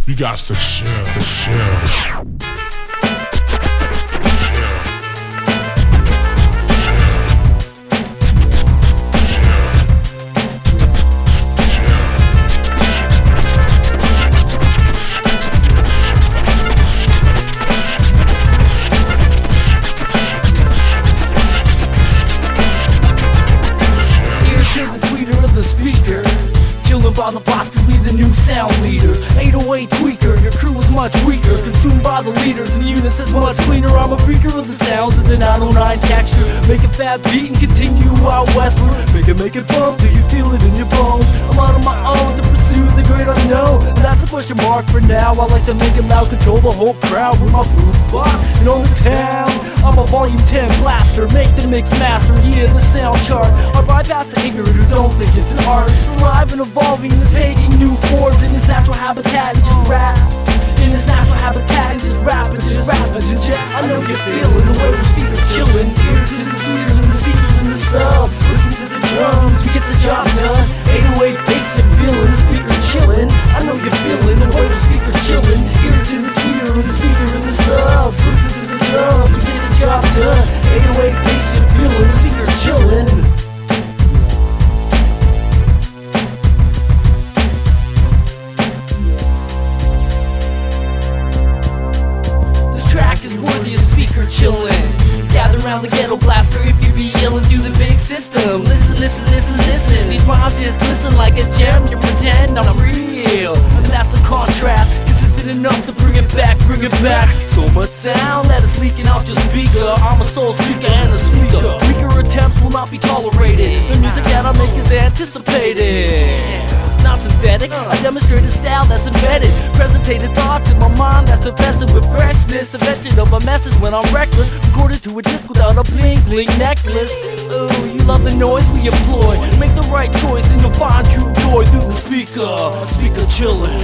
You got to share. By the boss to be the new sound leader. 808 tweaker, your crew is much weaker. Consumed by the leaders and units that's much cleaner. I'm a freaker of the sounds of the 909 texture. Make a fat beat and continue out westward. Make it bump till you feel it in your bones. I'm out on my own to pursue the great unknown. And that's a question mark for now. I like to make it loud, control the whole crowd with my boot box and on the town. I'm a volume 10 blaster, make the mix master, yeah, the sound chart. I bypass the ignorant who don't think it's an art. It's alive and evolving, it's taking new forms in its natural habitat and just rap. In its natural habitat and just rap and just rap and just jam. I know you're feeling the way the speakers chillin'. Ear to the tweeters and the speakers and the subs. Listen to the drums, we get the job done. 808 bass, you're feeling the speaker chillin'. I know you're feeling the way the speaker chillin'. Ear to the tweeter and the speaker and the subs. Listen to the drums, we get the job done. 808 bass, you're feeling the speaker chillin'. Chillin', gather round the ghetto blaster if you be yellin' through the big system. Listen, listen, listen, listen. These rhymes just listen like a gem. You pretend I'm real, and that's the contrast. Consistent enough to bring it back, bring it back. So much sound that is leaking out your speaker. I'm a soul speaker and a speaker. Weaker attempts will not be tolerated. The music that I make is anticipated, not synthetic. I demonstrate a style that's embedded. Presentated thoughts in my mind that's infested with freshness. Invention of a message when I'm reckless. Recorded to a disc without a bling bling necklace. Ooh, you love the noise we employ. Make the right choice and you'll find true joy through the speaker. Speaker chillin'.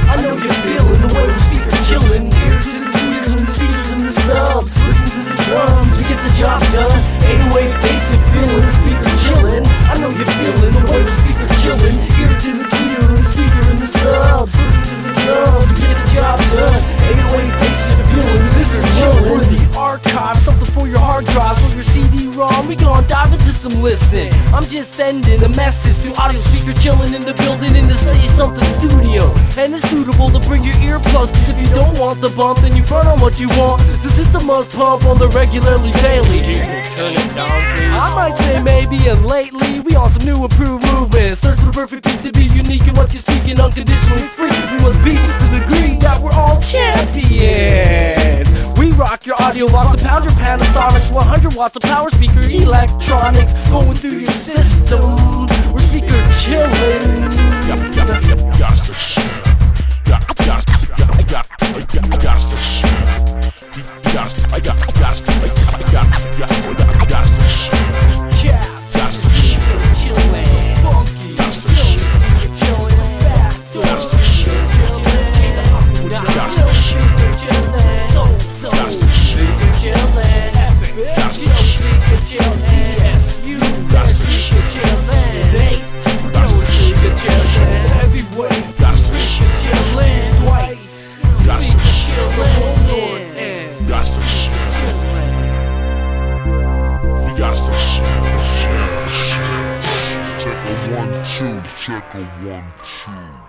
I know you're feeling the way the speaker chillin'. Ear to the tweeters and the speakers and the subs. Listen to the drums, we get the job done. 808 bass, you're feeling the speaker chillin'. I know you're feeling the way the speaker chillin'. Ear to the tweeter and the speaker and the subs. Listen to the drums, we get the job done. 808 bass, you're feeling the speaker chillin'. For the archive, something for your hard drives, for your CD-ROM. We gon' dive into some listening. I'm just sending a message through audio speaker chillin' in the building in the Say Something studio. And it's suitable to bring your earplugs, cause if you don't want the bump, then you front on what you want. The system must pump on the regularly daily. Turn it down, please. I might say maybe, and lately we on some new improved movements. Search for the perfect beat to be unique in what you're speaking, unconditionally free. We must be to the degree that we're all champions. We rock your audio box, a pound your Panasonics, 100 watts of power speaker electronics going through your system. We're speaker chillin'. Got to share. Check a 1, 2.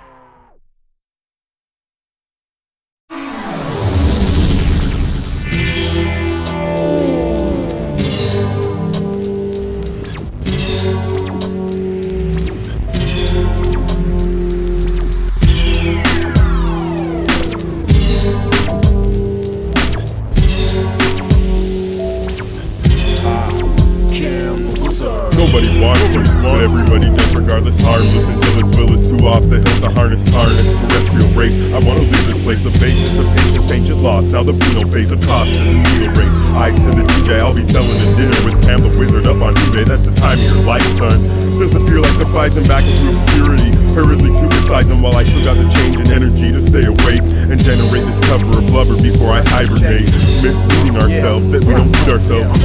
Nobody wants it, but everybody does regardless. Harmless until its will is too off the hill to harness terrestrial race. I wanna leave this place, the basis of patience, ancient lost. Now the penal pays a cost to the wheel race. Eyes to the DJ, I'll be selling a dinner with Cam the Wizzard up on eBay. That's the time of your life, son. Disappear like the bison back into obscurity. Hurriedly supersize them while I still got the change in energy to stay awake and generate this cover of blubber before I hibernate. Misleading ourselves that we don't feed ourselves.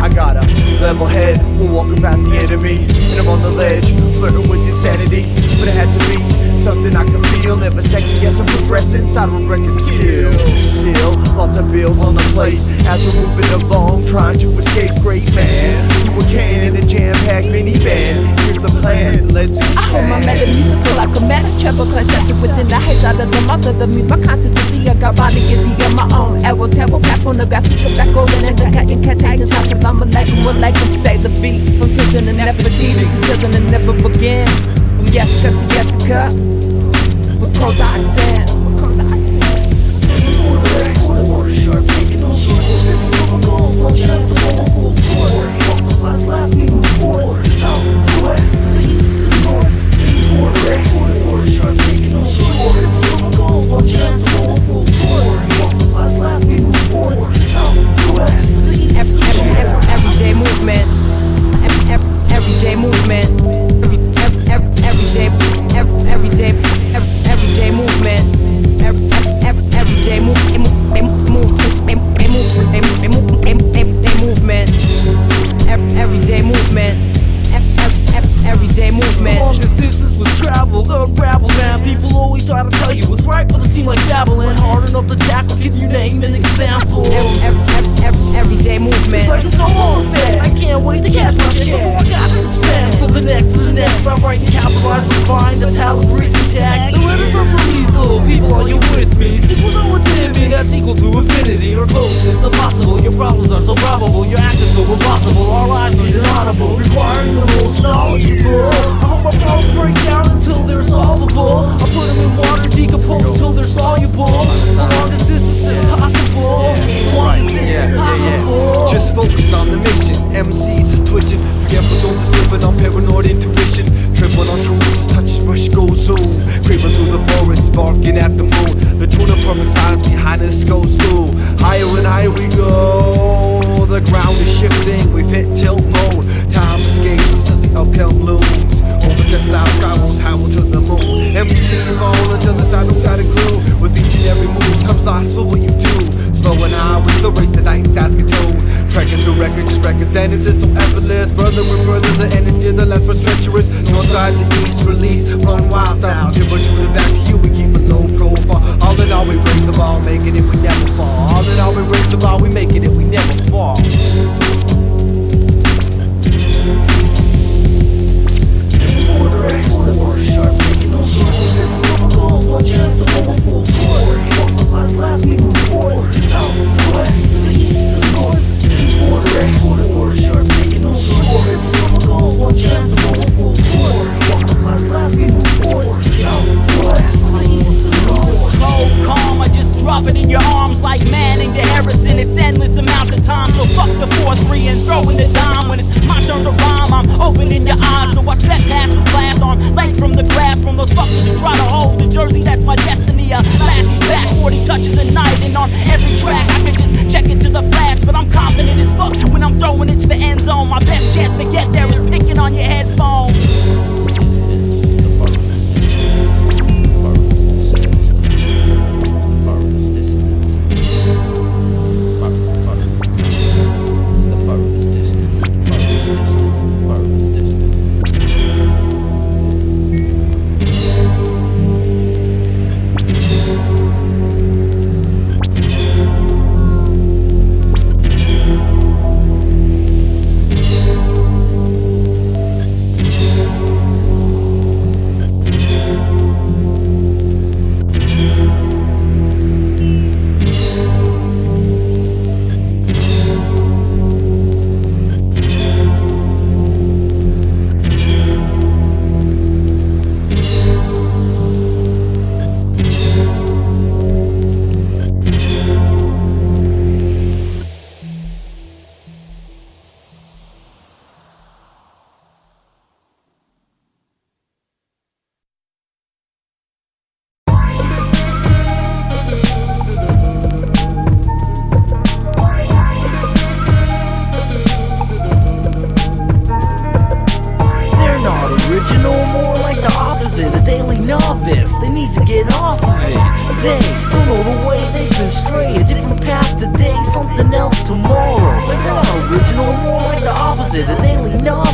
I walking past the enemy, and I'm on the ledge, flirting with insanity. But it had to be something I can feel. Never second guess, I'm progressing, side with record skills. Still, lots of bills on the plate as we're moving along, trying to escape great man. To a can in a jam-packed minivan. Here's the plan, let's expand. I hold my meta musical like a meta treble, conception within the heights out of the mouth of the mute. My consciousness, I got body getting on my own. Arrow, tabble, cap on the graphic, back over and the cat in contagious house. I'm a like them, say the beat. From children to Nefertiti to children that never begin. From Jessica to Jessica, with codes I send. Water sharp, taking no shorts. Goals, one chance to go full forward. Walks of lives last, we move forward. South, west, east, north. Water sharp, taking no shorts. Goals, one chance to go full forward. Walks of lives last, we move forward. South, west, east, everyday movement. Everyday movement. Everyday movement. Everyday movement. Everyday movement. Everyday movement. The longest distance was traveled, unraveled, man. People always try to tell you what's right, but it seems like babbling. Hard enough to tackle, can you name an example? Everyday movement. It's like a snowball effect. I can't wait to catch my share. I got to spend from the next to the next. I'm writing capitalized, refine the talent, written text. The letters are so lethal. People, are you with me? Sequel to infinity, that's equal to infinity or closest to possible. Your problems are so probable, your act is so impossible. Our lives need an audible, requiring the most knowledgeable. I hope my problems break down until they're solvable. I put them in water, decompose until they're soluble. The longest distance is possible. Longest distance possible. Just focus on the mission. M.Phasis is twitching. Forgetful, don't just living on paranoid intuition. Tripping on shrooms, touches rush, go zoom. Creeping through the forest, sparking at the moon. The tune of perfect silence behind us goes through. Higher and higher we go. The ground is shifting, we've hit tilt mode. Time escapes as the outcome looms. Over the style skywalls, howl to the moon. MCs fall until the side don't got a clue. With each and every move, time's lost for what you do. Slow and high with the race, the night in Saskatoon. Tracking through records, just records, and it's so effortless. Further and further, the energy, the less was treacherous. North side to east, release, run wild style. Timber shooting back to you, we keep a low profile. All in all, we raise the ball, making it, we never fall. All in all, we raise the ball, we making it, we never fall. Water sharp, taking no shorts. Goals, one chance to go full forward. Walks of lives last, we move forward. South, west, east, north. Water sharp, taking no shorts. Goals, one chance to go full forward. Walks of lives last, we move forward. South, west, east, north. Cold calm, I just drop it in your arms like Manning to Harrison. It's endless amounts of time, so fuck the 4-3 and throw in the dime. When it's my turn to rhyme, I'm opening your eyes. So I step past the glass on length from the grass. From those fuckers who try to hold the jersey, that's my destiny. Lassie's back, 40 touches a night. And on every track, I can just check it to the flats. But I'm confident as fuck when I'm throwing it to the end zone. My best chance to get there is picking on your headphones. A daily novel.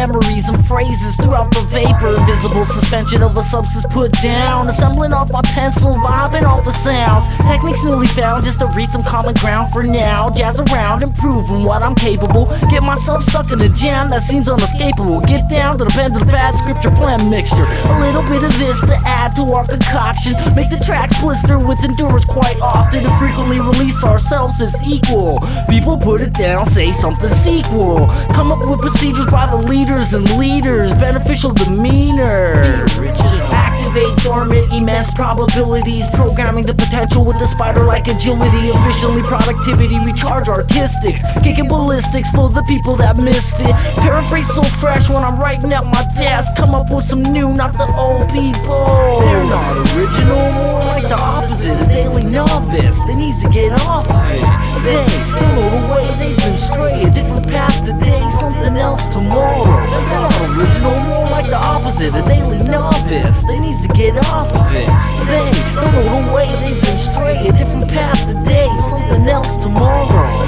memories and phrases throughout the vapor. Invisible suspension of a substance put down, assembling off my pencil, vibing off of sounds. Techniques newly found just to reach some common ground for now. Jazz around, improving what I'm capable. Get myself stuck in a jam that seems unescapable. Get down to the pen to the pad, scripture plan mixture. A little bit of this to add to our concoction. Make the tracks blister with endurance quite often, and frequently release ourselves as equal. People put it down, say something sequel. Come up with procedures by the leaders and leaders. Beneficial demeanor. Activate dormant, immense probabilities. Programming the potential with the spider-like agility. Efficiently productivity, recharge artistics. Kicking ballistics for the people that missed it. Paraphrase so fresh when I'm writing at my desk. Come up with some new, not the old people. They're not original, more like the opposite. A daily novice, they need to get off of it. They don't know the way they've been stray. A different path today, something else tomorrow. They're not original, more like the opposite. A daily novice, they need to get off of it. They don't know the way they've been stray. A different path today, something else tomorrow.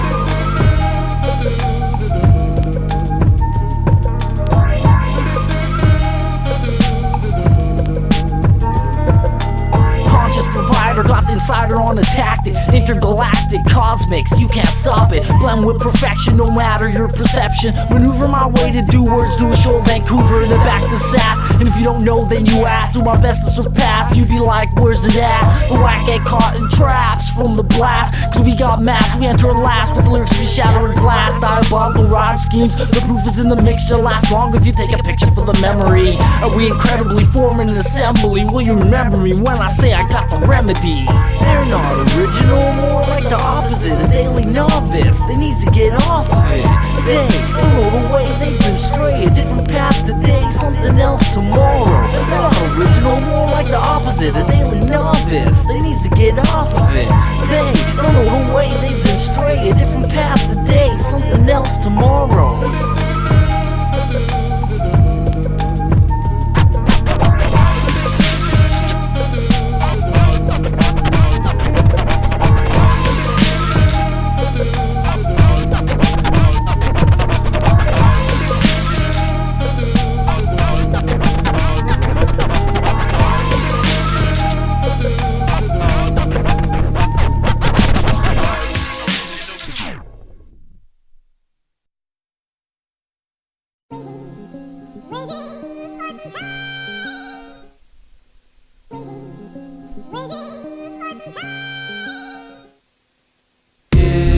Got the insider on a tactic, intergalactic, cosmics, you can't stop it. Blend with perfection, no matter your perception. Maneuver my way to do words, do a show Vancouver and then back to Sass. And if you don't know, then you ask, do my best to surpass. You be like, where's it at? The whack get caught in traps from the blast. Cause we got mass, we enter last with lyrics be shattering glass. Diabolical rhyme schemes, the proof is in the mixture. Lasts long if you take a picture for the memory. Are we incredibly forming an assembly? Will you remember me when I say I got the remedy? They're not original, more like the opposite. A daily novice, they need to get off of it. They don't know the way they've been stray. A different path today, something else tomorrow. They're not original, more like the opposite. A daily novice, they need to get off of it. They don't know the way they've been stray. A different path today, something else tomorrow.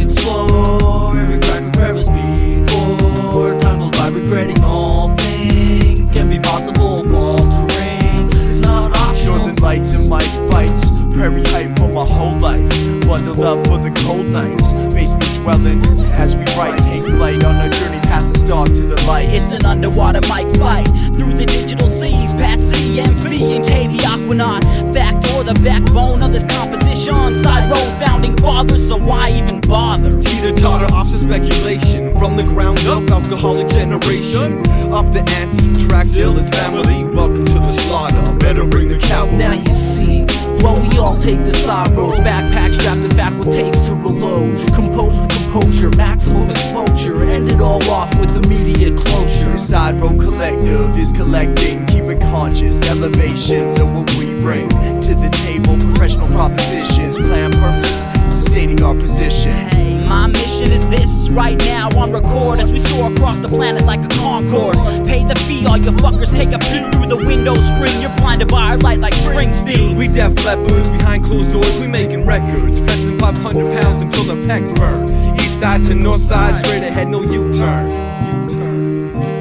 Explore every crack and crevice before time goes by, regretting all things can be possible. Faltering, it's not optional. Northern lights and mic fights, prairie hype for my whole life. Bundled up for the cold nights, basement dwelling as we write. Take flight on a journey past the stars to the light. It's an underwater mic fight through the digital seas. Pat C, M.Phasis, and K, the Aquanaut. Factor, the backbone of this composition. Side road founding fathers, so why even bother? Teeter-totter off of speculation. From the ground up, alcoholic generation. Up the ante, tracks ill, it's family. Welcome to the slaughter, better bring the cavalry. Now you see, well we all take the side roads. Backpack strapped in fact with tapes to reload. Compose with composure, maximum exposure. End it all off with immediate closure. The side road collective is collecting, keeping conscious. Elevations are what we bring to the table. Professional propositions, plan perfect, sustaining our position. Hey, my mission is this, right now on record, as we soar across the planet like a Concorde. Pay the fee, all you fuckers take a peek through the window screen. You're blinded by our light like Springsteen. We deaf leopards, behind closed doors, we making records. Pressing 500 pounds until the pecs burn. East side to north side, straight ahead, no U-turn.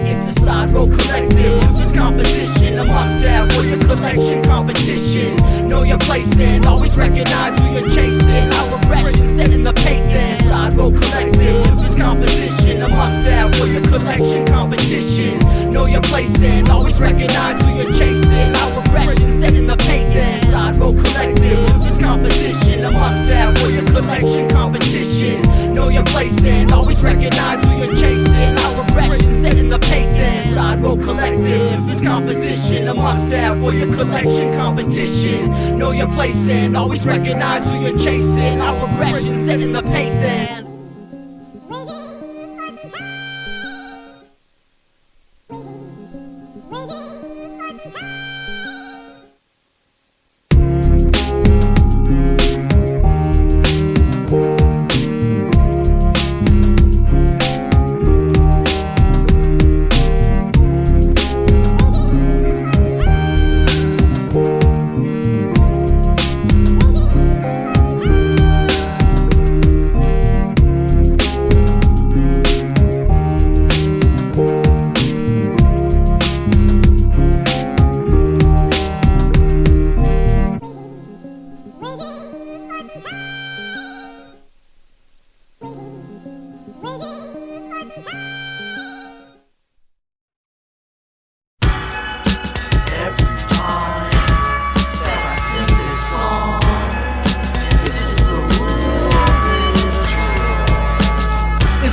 It's a side road collective, this composition a must-have for your collection competition. Know your place and always recognize who you're chasing. Our progression setting the pace. It's a side road collective, this composition a must-have for your collection competition. Know your place and always recognize who you're chasing. Our progression setting the pace. It's a side road collective, this composition a must-have for your collection competition. Know your place and always recognize who you're chasing. Our progression setting the pace. It's a side road collective, this composition a must-have for your collection competition. Know your place and always recognize who you're chasing. Our progression setting the pace and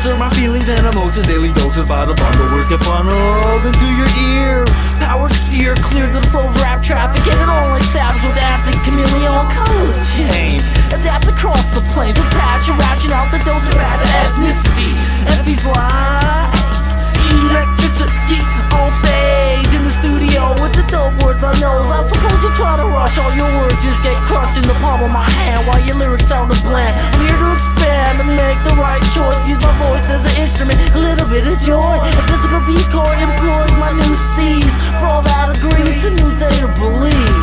Insert my feelings and emotions, daily doses by the bundle. Words get funneled into your ear. Power steer, clear to the flow of rap traffic. Get it on like savage with acting chameleon. Color change, adapt across the plains with passion. Ration out the dose of bad ethnicity. Effie's like electricity on stage in the studio with the dope words I know. I suppose you try to rush, all your words just get crushed in the palm of my hand while your lyrics sound a bland. I'm here to expand and make the right choice. Use my voice as an instrument, a little bit of joy, a physical decoy. Employ my new steeds. For all that agree, it's a new day to believe.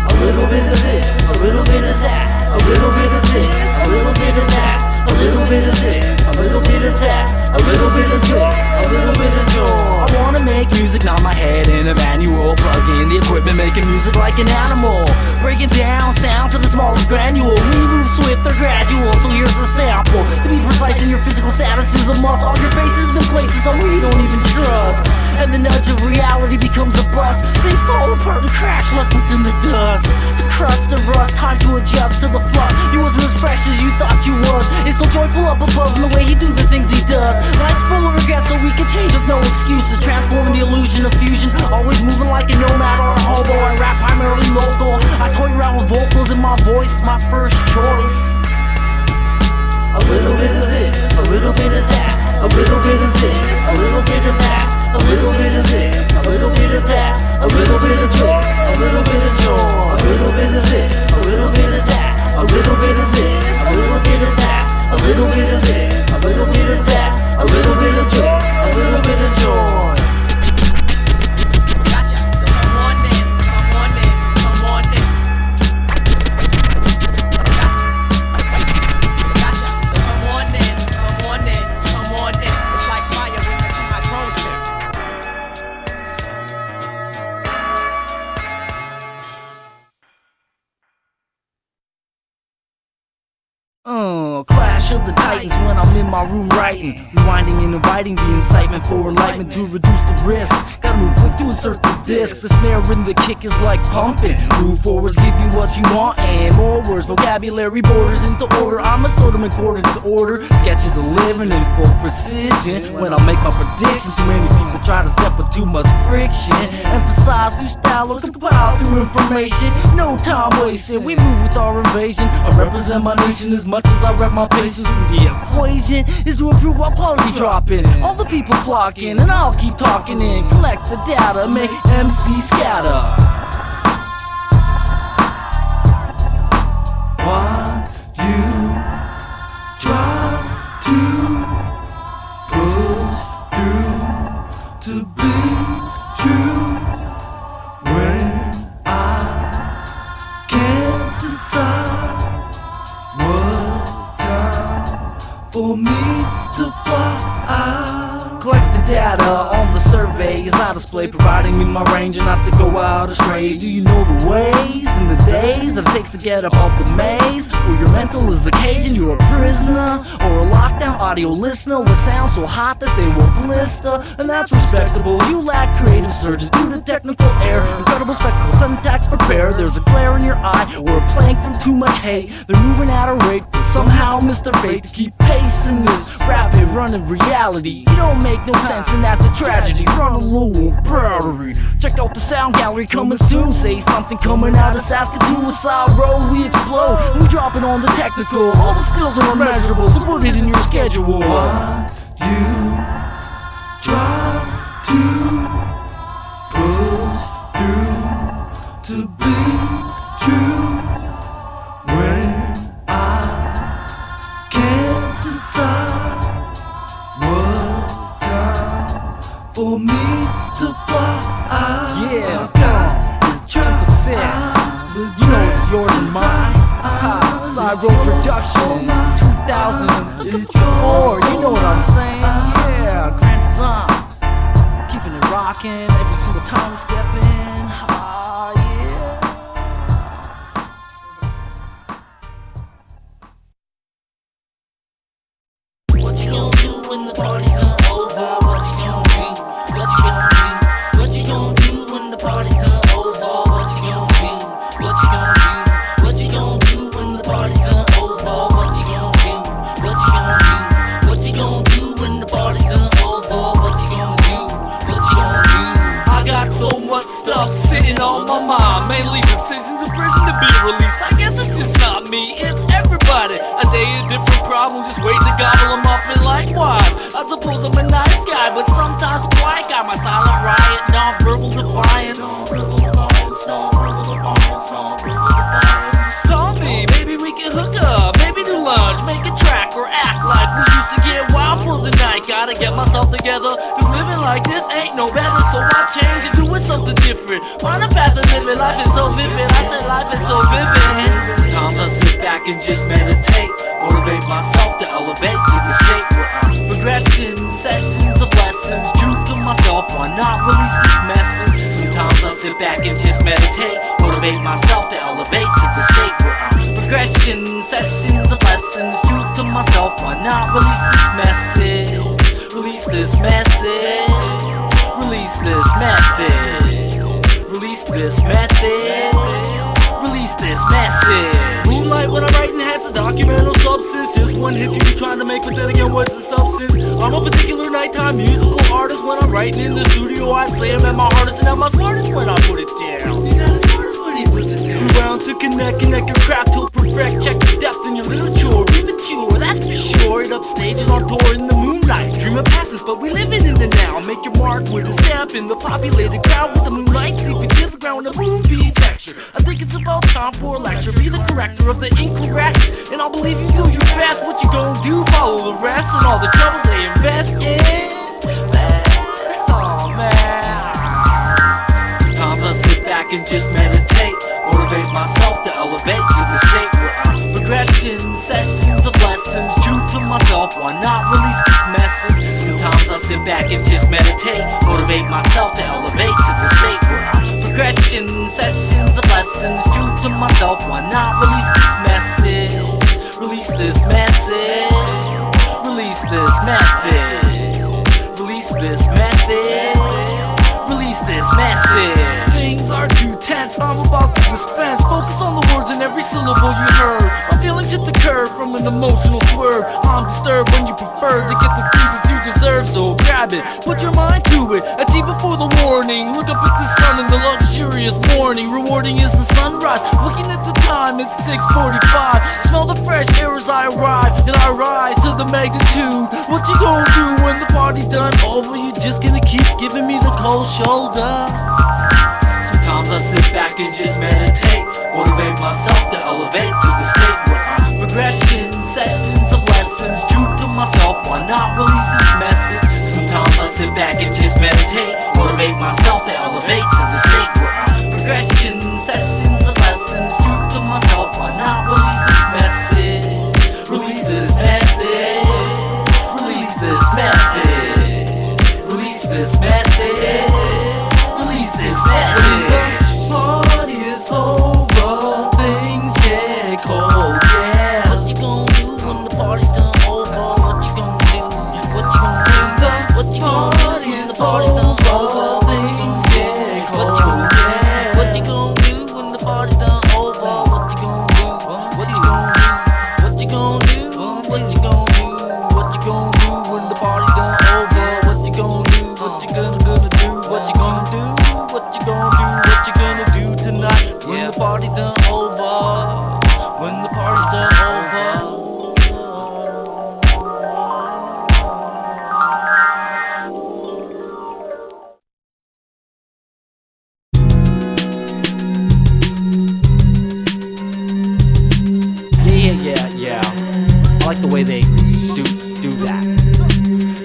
A little bit of this, a little bit of that, a little bit of this, a little bit of that, a little bit of this, a little bit of that, a little bit of joy, a little bit of joy. I wanna make music, not my head in a manual. Plug in the equipment, making music like an animal. Breaking down sounds to the smallest granule. We move swift or gradual, so here's a sample. To be precise in your physical status is a must. All your faces been places on where you don't even trust. And the nudge of reality becomes a bust. Things fall apart and crash, left within the dust. The crust, the rust, time to adjust to the flux. You wasn't as fresh as you thought you was. It's so joyful up above in the way he do the things he does. Life's full of regrets, so we can change with no excuses. Transforming the illusion of fusion, always moving like a nomad or a hobo. I rap primarily local. I toy around with vocals in my voice, my first choice. A little bit of this, a little bit of that, a little bit of this, a little bit of that, a little bit of this, a little bit of that, a little bit of joy, a little bit of joy, a little bit of this, a little bit of that, a little bit of this, a little bit of that, a little bit of this, a little bit of that, a little bit of joy, a little bit of joy. Gotcha. So come on in, come on in, come on in. Gotcha. So come on in, come on in, come on in. It's like fire when you see my drone spin. Clash of the Titans when I'm in my room writing, rewinding and inviting the incitement for enlightenment to reduce the risk. Gotta move quick to insert the disc. The snare and the kick is like pumping. Move forwards, give you what you want and more words. Vocabulary borders into order. I'ma sort them according to order. Sketches of living in full precision. When I make my predictions, too many people try to step with too much friction. Emphasize through style or compile through information. No time wasted, we move with our invasion. I represent my nation as much as I rep my patience. The equation is to improve while quality dropping. All the people flocking, and I'll keep talking and collect the data, make MC scatter. Why you try to push through to be true when I can't decide what time for me to fly? Collect the data on the survey as I display, providing me my range and not to go out astray. Do you know the ways and the days that it takes to get up off the maze? Where your mental is a cage and you're a prisoner, or a lockdown audio listener with sounds so hot that they will blister. And that's respectable, you lack creative surges due to technical error. Incredible spectacle, syntax prepare. There's a glare in your eye or a plank from too much hate. They're moving at a rate but somehow miss their fate to keep pace in this rapid running reality. You don't make no sense and that's a tragedy. Run low on priority. Check out the sound gallery coming soon. Say something coming out of Saskatoon. Side road we explode. We drop it on the technical. All the skills are immeasurable, so put it in your schedule. Why you try to Yeah, M.Phasis. You know it's yours and mine. Side Road Production 2004. You know what I'm saying? Yeah, Grand Design. Keeping it rockin' every single time we step in. Yeah. What you gonna do when the party come over? What you gonna do? What you gonna do? What you gonna do when the party come over? What you gonna do? What you gonna do? What you gonna do when the party come over? What you gonna do? What you gonna do? What you gonna do when the party come over? What you gonna do? What you gonna do? I got so much stuff sitting on my mind, mainly decisions in prison to be released. I guess it's just not me, it's everybody. A day of different problems, just waiting to gobble them up. And likewise, I suppose I'm a nice guy, but sometimes a quiet guy. My silent riot, non-verbal defiance. Non-verbal defiance, non-verbal defiance, non-verbal defiance. Call me, maybe we can hook up, maybe do lunch, make a track or act like we used to get wild for the night. Gotta get myself together, cause living like this ain't no better. So I change and doing something different. Find a path to live it, life is so vivid. I said life is so vivid. Sometimes I sit back and just meditate, motivate myself to elevate to the state where I'm progression, sessions of lessons, truth to myself, why not release this message? Sometimes I sit back and just meditate, motivate myself to elevate to the state where I'm progression, sessions of lessons, truth to myself, why not release this message? Release this message, release this method, release this method, release this message. Moonlight when I'm writing has a documental substance. This one hits you trying to make, but then again, what's the substance? I'm a particular nighttime musical artist. When I'm writing in the studio, I'd say I'm at my hardest and at my smartest when I put it down. He's at his smartest when he puts it down. Round to connect your craft till perfect. Check the depth in your literature, be mature, that's for sure. It upstages on tour in the moonlight. Dream of passes, but we living in the now. Make your mark with a step in the populated crowd with the moonlight sleeping to the ground with a moonbeam texture. I think it's about time for a lecture. Be the corrector of the incorrect, and I'll believe you do your best. What you gonna do? Follow the rest and all the troubles they invest in. Oh man. Sometimes I sit back and just meditate, motivate myself to elevate to the state where I'm progression, sessions of lessons, truth to myself, why not release this message? Sometimes I sit back and just meditate, motivate myself to elevate to the state where I'm progression, sessions of lessons, truth to myself, why not release this message? Release this message, release this method, release this method, release this message. Things are too tense, I'm about to dispense. Focus on the words in every syllable you heard. My feelings hit the curve from an emotional swerve. I'm disturbed when you prefer to get the things that you deserve. So grab it, put your mind to it. A tea before the warning. Look up at the sun in the luxurious morning. Rewarding is the sunrise. Looking at the time, it's 6:45. Smell the fresh air as I arrive, and I rise to the magnitude. What you gonna do when the party done over? You just gonna keep giving me the cold shoulder. Sometimes I sit back and just meditate, motivate myself to elevate to the state where I'm progression, sessions of lessons, truth to myself, why not release this message? Sometimes I sit back and just meditate, motivate myself to elevate to the state where I'm progression, sessions of lessons, truth to myself, why not release this message? Release this message, release this method, release this message, release this message. Party is over, things get cold, yeah. What you gonna do when the party done over? What you gonna do? What you gonna do? What you gonna do when the party done over? Things get What cold, you gonna do? yeah. What you gonna do when the party done over? What you gonna do? What you gonna do? What you gonna do? What you gonna do? What you gonna do when the party done over? What you gonna do? What you gonna do? What you gonna do? What you gonna do? What you gonna do tonight when the party done over? When the party's done over. Yeah. I like the way they do that.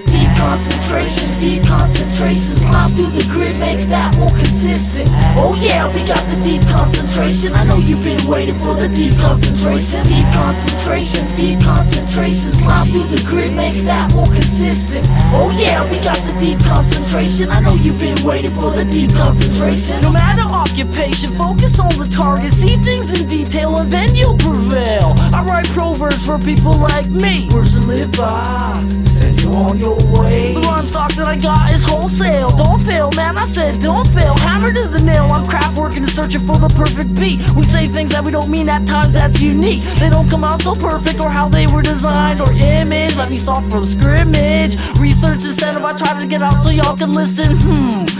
Deep concentration, deep concentration. Slime through the grid makes that more consistent. Oh yeah, we got the deep concentration. I know you've been waiting for the deep concentration. Deep concentration, deep concentration. Slime through the grid makes that more consistent. Oh yeah, we got the deep concentration. I know you've been waiting for the deep concentration. No matter occupation, focus on the target. See things in detail and then you'll prevail. I write proverbs for people like me. Words to live by, send you on your way. The rhyme stock that I got is wholesale. Don't fail, man, I said don't fail. Hammer to the nail, I'm craft working and searching for the perfect beat. We say things that we don't mean at times, that's unique. They don't come out so perfect or how they were designed or image. Let me start from scrimmage. Research incentive, I try to get out so y'all can listen.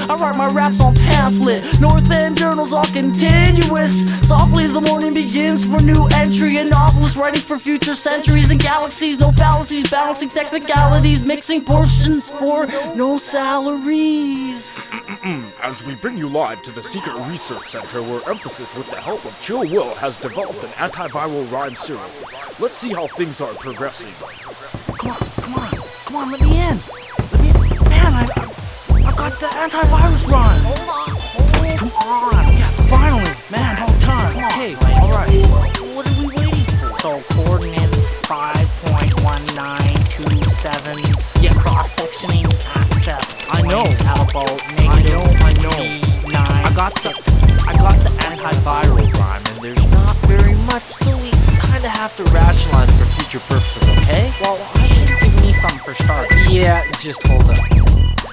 I write my raps on pamphlet. North End journals all continuous. Softly as the morning begins for new entry. A novelist writing for future centuries and galaxies. No fallacies, balancing technicalities. Mixing portions for no salaries. As we bring you live to the Secret Research Center where M.Phasis with the help of Chill Will has developed an antiviral rhyme serum. Let's see how things are progressing. Come on, let me in. Man, I've got the antivirus rhyme. Come on. Yeah, finally. Man, about time. Okay, alright. What are we waiting for? So coordinates 5.1927. Yeah, cross-sectioning access. I know. At about I know. -9. I got the antiviral rhyme, and there's not very much, so we kind of have to rationalize for future purposes, okay? Well, you should give me some for starters. Yeah, just hold up.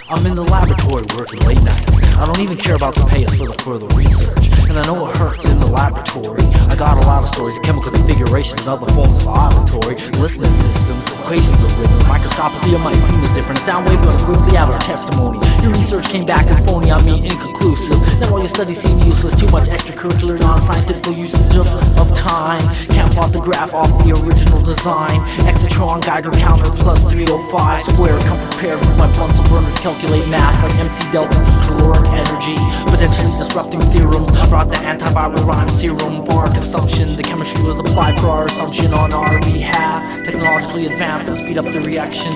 I'm in the laboratory working late nights. I don't even care about the pay, it's for the further research. And I know it hurts in the laboratory. I got a lot of stories of chemical configurations and other forms of auditory listening systems, equations of rhythm. Microscopically it might seem as different. A sound wave gonna quickly add our testimony. Your research came back as phony, I mean inconclusive. Now all your studies seem useless. Too much extracurricular, non-scientific usage of time. Can't plot the graph off the original design. Exotron Geiger counter plus 305 square. Come prepared with my Bunsen burner to calculate math like MC delta for caloric energy. Potentially disrupting theorems. Brought the antiviral rhyme serum for our consumption. The chemistry was applied for our assumption on our behalf. Technologically advanced to speed up the reaction.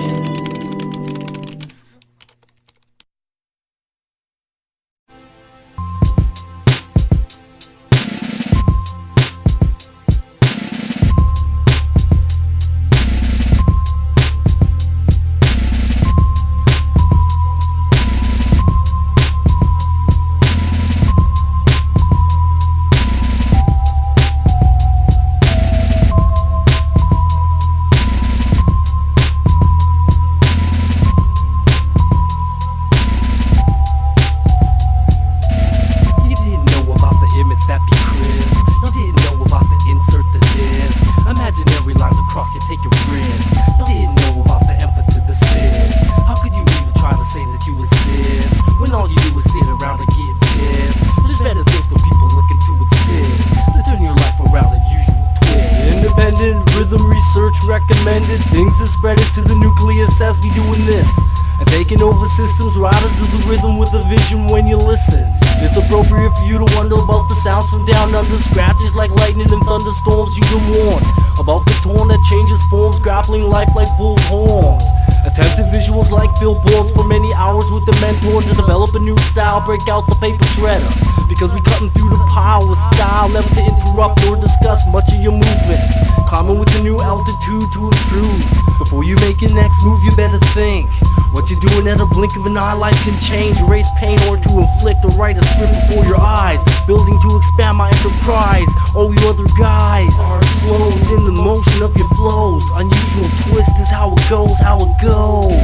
Recommended things that spread it to the nucleus as we doing this, and taking over systems right into the rhythm with a vision when you listen. It's appropriate for you to wonder about the sounds from down under. Scratches like lightning and thunderstorms. You've been warned about the torn that changes forms, grappling life like bull's horns. Attempted visuals like billboards for many hours with the mentor to develop a new style, break out the paper shredder. Because we cutting through the pile with style, never to interrupt or discuss much of your movements. Climbing with the new altitude to improve. Before you make your next move, you better think. What you're doing at a blink of an eye, life can change. Erase pain or to inflict or write a script before your eyes. Building to expand my enterprise. Oh, you other guys are slowed in the motion of your flows. Unusual twist is how it goes, how it goes.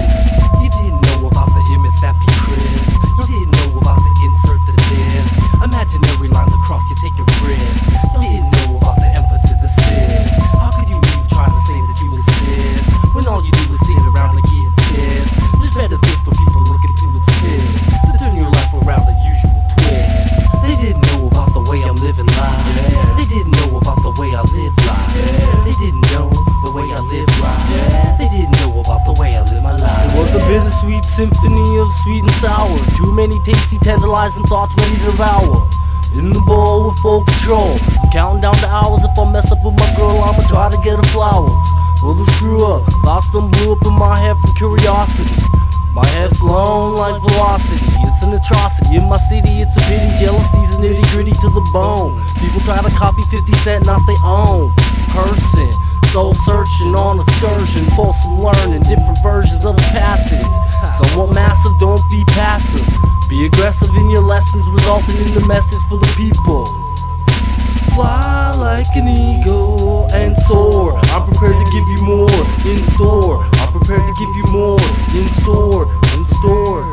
You didn't know about the image that be crisp. You didn't know about the insert that it is. Imaginary lines across you take a risk. You didn't know about the emphasis to the sis. How could you even try to say that you exist when all you do is sit around and get pissed? There's better things for people looking to assist, to turn your life around the usual twist. They didn't know about the way I'm living life. They didn't know about the way I live life. They didn't know the way I live life. They didn't know about the way I live my life. It was a bittersweet symphony of sweet and sour. Too many tasty tantalizing thoughts ready to devour. In the bowl with full control. I'm counting down the hours. If I mess up with my girl, I'ma try to get her flowers. Well, the screw up, lost them blew up in my head from curiosity. My head's flown like velocity, it's an atrocity. In my city, it's a pity, jealousy's a nitty gritty to the bone. People try to copy 50 Cent, not their own person. Soul searching on excursion, fulsome learning different versions of the passage. Somewhat massive, don't be passive. Be aggressive in your lessons, resulting in the message for the people. Fly like an eagle and soar. I'm prepared to give you more in store. I'm prepared to give you more in store. In store.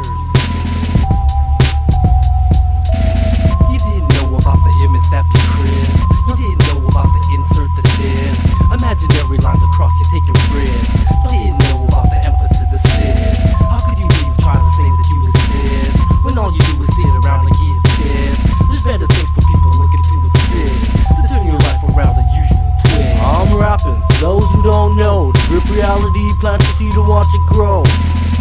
You didn't know about the image that be crisp. You didn't know about the insert that is. Imaginary lines across your taking risks. You didn't know about the emphasis to the sis. How could you even try to say that you exist when all you do is sit around and get pissed? There's better things for people looking to assist. Turn your life around the usual twist. I'm rapping for those who don't know. To grip reality, plant the seed to watch it grow.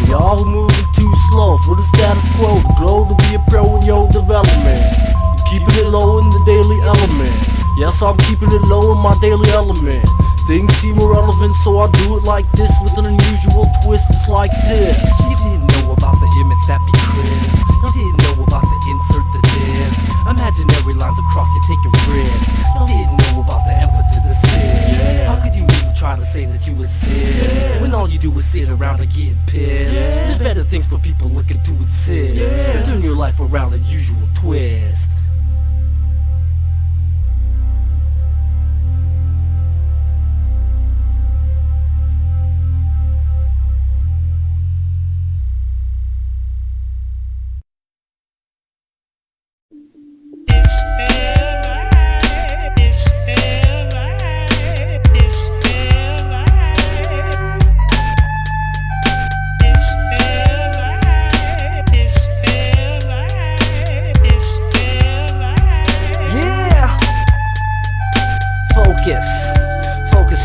We all who moving too slow for the status quo. The glow to be a pro in your development. You're keeping it low in the daily element. Yes, I'm keeping it low in my daily element. Things seem irrelevant, so I do it like this with an unusual twist. It's like this. You didn't know about the image that be crisp. You didn't know about the insert that is. Imaginary lines across your taking risks. You didn't know about the emphasis to the sis. How could you even try to say that you assist when all you do is sit around and get pissed? There's better things for people looking to assist. Turn your life around the usual twist.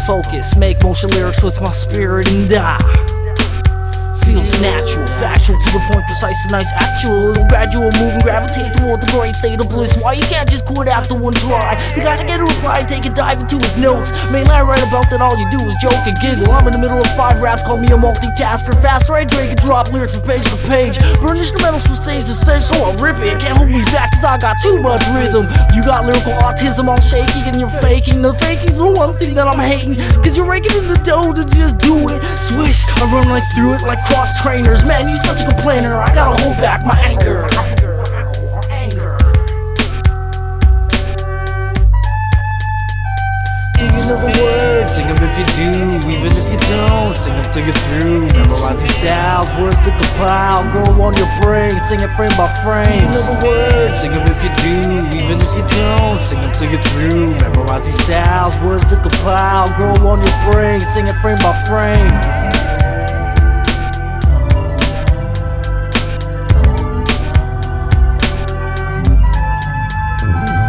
Focus, make motion lyrics with my spirit and die. Feels natural, factual, to the point, precise and nice, actual. Little gradual, move and gravitate toward the great state of bliss. Why you can't just quit after one try? You gotta get a reply, take a dive into his notes. Mainly I write about that all you do is joke and giggle. I'm in the middle of 5 raps, call me a multitasker. Faster I drag and drop lyrics from page to page. Burn instrumentals from stage to stage, so I'll rip it. Can't hold me back cause I got too much rhythm. You got lyrical autism, all shaky and you're faking. The faking's the one thing that I'm hating, cause you're raking in the dough to just do it. Swish, I run right through it like cross trainers. Man, you such a complainer, I gotta hold back my anger. Do you know the words? Sing them if you do, even if you don't. Sing them till you're through. Memorize these styles, words to compile. Grow on your brain, sing it frame by frame. You know the words? Sing them if you do, even if you don't. Sing them till you're through. Memorize these styles, words to compile. Grow on your brain, sing it frame by frame.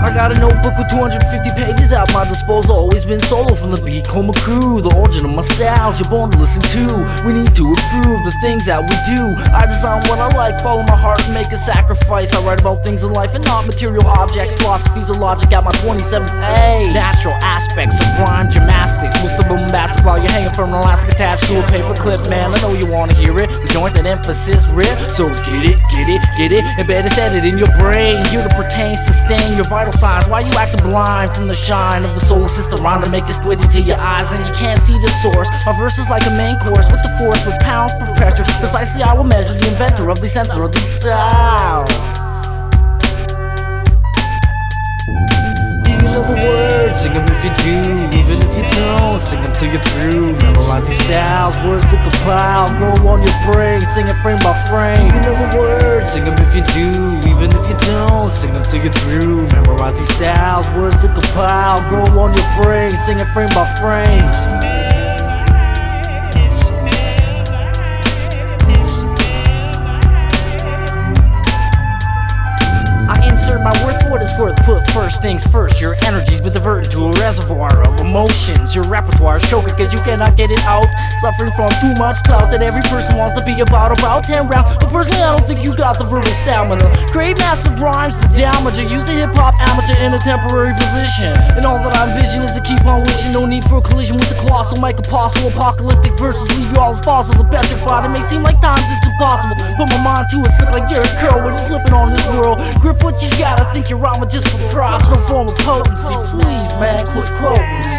I got a notebook with 250 pages at my disposal. Always been solo from the beat, coma crew. The origin of my styles, you're born to listen to. We need to improve the things that we do. I design what I like, follow my heart and make a sacrifice. I write about things in life and not material objects. Philosophies of logic at my 27th age. Natural aspects of rhyme gymnastics. Most of them bombastic while you're hanging from an elastic attached to a paper clip. Man, I know you wanna hear it. The joint that emphasis rip. So get it, and better set it in your brain. Here to pertain, sustain your vital signs. Why you acting blind from the shine of the solar system? Round to make it squid into your eyes and you can't see the source. My verse is like a main course with the force, with pounds per pressure. Precisely I will measure the inventor of the center of these styles. Do you know the words? Sing them if you do, even if you don't. Sing them till you're through. Memorize these styles, words to compile. Grow on your brain, sing it frame by frame. You know the words? Sing them if you do, even if you don't. Sing them till you're through. Memorize these styles, words to compile. Grow on your brain, sing it frame by frame. I insert my worth what it's worth, put first things first. Your energy's been diverted to a reservoir of emotions. Your repertoire's choking cause you cannot get it out. Suffering from too much clout that every person wants to be about 10 rounds. But personally I don't think you got the verbal stamina. Create massive rhymes to damage or use the hip-hop amateur in a temporary position. And all that I envision is to keep on wishing. No need for a collision with the colossal mic apostle. Apocalyptic verses leave you all as fossils or petrified. It may seem like times it's impossible. Put my mind to it, slip like Jerry Curl when you're slipping on this world. Grip what you gotta, think your rhyme just for props. No form of potency, please man, quit quoting me.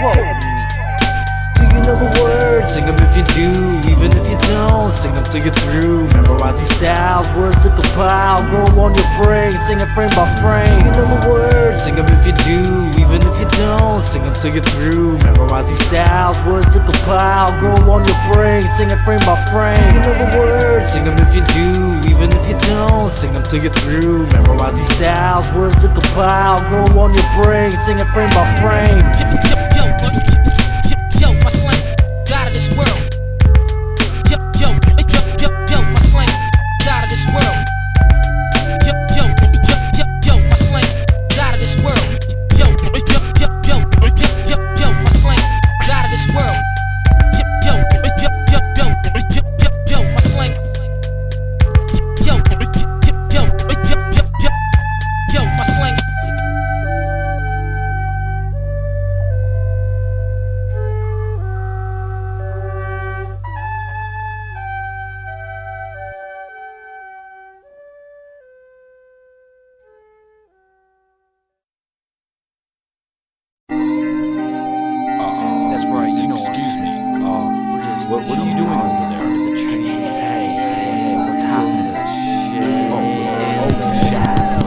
Do you know the words? Sing them if you do, even if you don't. Sing them till you're through. Memorize these styles, words to compile. Grow on your brain, sing it frame by frame. You know the words? Sing them if you do, even if you don't. Sing them till you're through. Memorize these styles, words to compile. Grow on your brain, sing it frame by frame. You know the words? Sing them if you do, even if you don't. Sing them till you're through. Memorize these styles, words to compile. Grow on your brain, sing it frame by frame. Yo, my slang, God of this world. Yo, my slang, God of this world. Yo, my slang, God of this world. Yo, my slang, God of this world. Yo, my slang. Yo, my slang. That's right, you know. Excuse me. We're just. What are you doing over there? Under the tree. Hey, what's happening?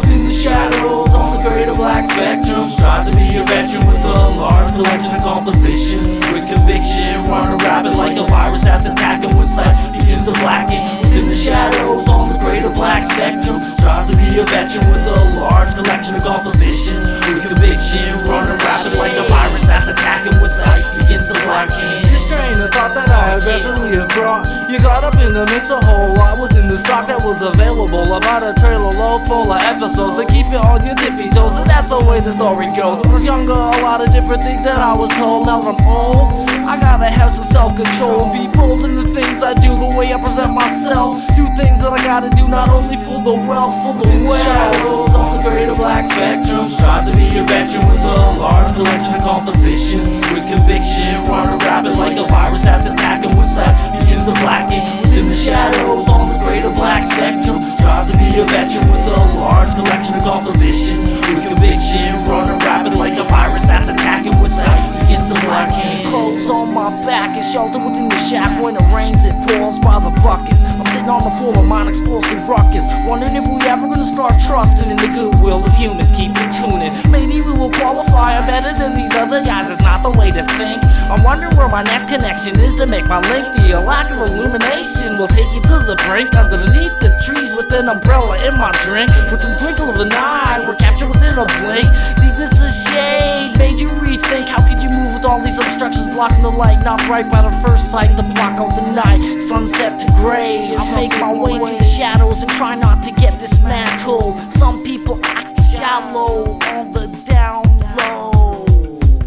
Within the shadows on the greater black spectrum, strive to be a veteran with a large collection of compositions. With conviction, run rapid like a virus that's attacking with sight begins to blacken. Within the shadows on the greater black spectrum, strive to be a veteran with a large collection of compositions. With conviction, run rapid like a virus that's attacking with sight begins to blacken. This train of thought that I aggressively have brought, you got up in the mix a whole lot within the stock that was available. About a trailer load full of episodes to keep you on your tippy toes, and that's the way the story goes. When I was younger, a lot of different things that I was told. Now that I'm old, I gotta have some self-control. Be bold in the things I do, the way I present myself. Do things that I gotta do, not only for the wealth, for the wealth. Shadows on the greater black spectrum, strive to be a veteran with a large collection of compositions. With conviction, running rapid like a virus that's attacking with sight begins to blacken. Within the shadows on the greater black spectrum, strive to be a veteran with a large collection of compositions. With conviction, running rapid like a virus that's attacking with sight begins to blacken. Clothes on my back and shelter within the shack. When it rains, it pours by the buckets. I'm sitting on the floor, my mind explores the ruckus, wondering if we ever gonna start trusting in the goodwill of humans. Keep it tuning. Maybe we will qualify better than these other guys. It's not the way to think. I'm wondering where my next connection is to make my link. The lack of illumination will take you to the brink. Underneath the trees with an umbrella in my drink. With the twinkle of an eye, we're captured within a blink. Deepness of shade made you rethink. How could you move with all these obstructions blocking the light? Not bright by the first sight to block out the night. Sunset to gray. I make my way through the shadows and try not to get dismantled. Some people act shallow on the down low.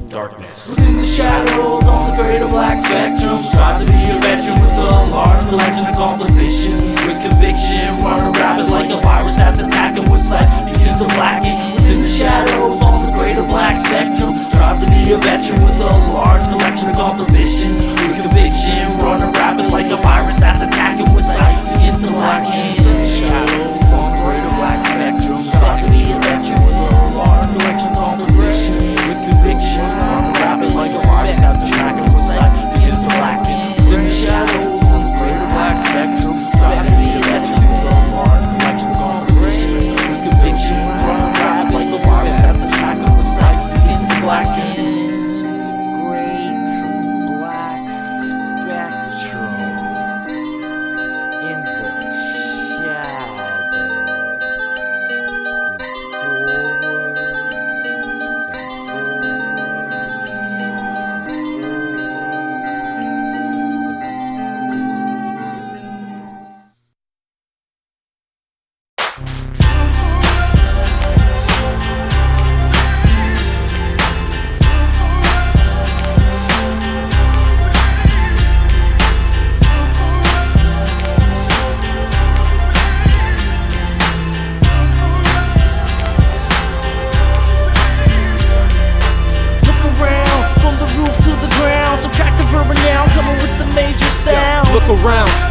Darkness. Within the shadows on the greater black spectrum, strive to be a veteran with a large collection of compositions. With conviction, running rapid like a virus that's attacking with sight begins to blacken. Within the shadows on the greater black spectrum, strive to be a veteran with a large collection of compositions. With conviction, running rapid like a virus that's attacking with sight begins to blacken. Shadows on the greater black spectrum, strive to be a veteran with a large collection of compositions. With conviction, running rapid like a virus that's attacking with sight begins to blacken. Within the shadows on the greater black spectrum, strive to be a veteran with a large collection of compositions. With conviction, running rapid like a virus that's attacking with sight begins to blacken. The great black spectrum in the shadows.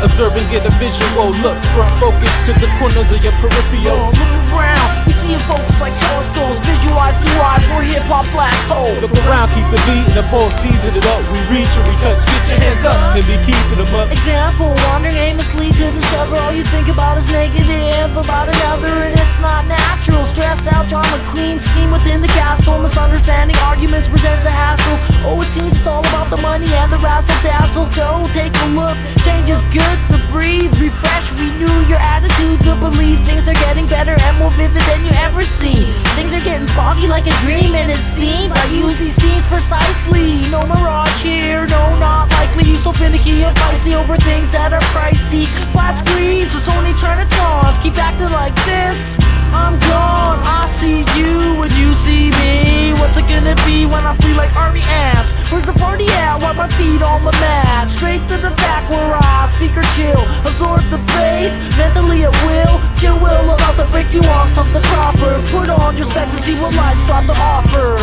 observe and get a visual look. Front focus to the corners of your peripheral. Look around, we see in focus like telescopes. Visualize through eyes, we're hip-hop's last hope. Look around, keep the beat and the pulse, season it up. We reach and we touch, get your hands up and be keeping them up. Example, wandering aimlessly to discover all you think about is negative about another, and it's not natural. Stressed out, drama queen, scheme within the castle. Misunderstanding arguments presents a hassle. Oh, it seems it's all about the money and the razzle dazzle. Go take a look, change is good to breathe. Refresh, renew your attitude to believe things are getting better and more vivid than you ever seen. Things are getting foggy like a dream, and it seems I use these themes precisely. No mirage here, no, not likely. You so finicky and feisty over things that are pricey. Flat screens, the Sony Trinitons. Keep acting like this, I'm gone. I see you when you see me. What's it gonna be when I feel like army ants? Where's the party at? Wipe my feet on the mat. Straight to the back where I speaker chill. Absorb the bass, mentally at will. Chill will about to break you off something proper. Put on your specs and see what life's got to offer.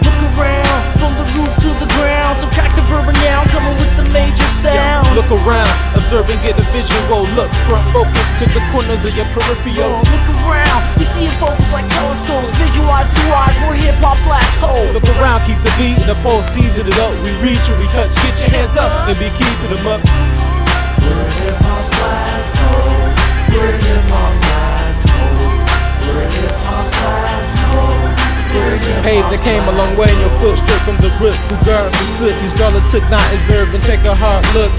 Look around, from the roof to the ground. Subtract the verb and noun, coming with the major sound. Look around, observe and get a visual look. Front focus to the corners of your peripheral. Look around, we see in focus like telescopes. Visualize through eyes, we're hip-hop's last hope. Look around, keep the beat and the pulse, season it up. We reach and we touch, get your hands up and be keeping them up. We're hip-hop's last hope. We're hip-hop's last hope. We're hip-hop's last hope. Hey, they came a long way in your foot, straight from the root. Who guard from soot, these dollar took not observe and take a hard look.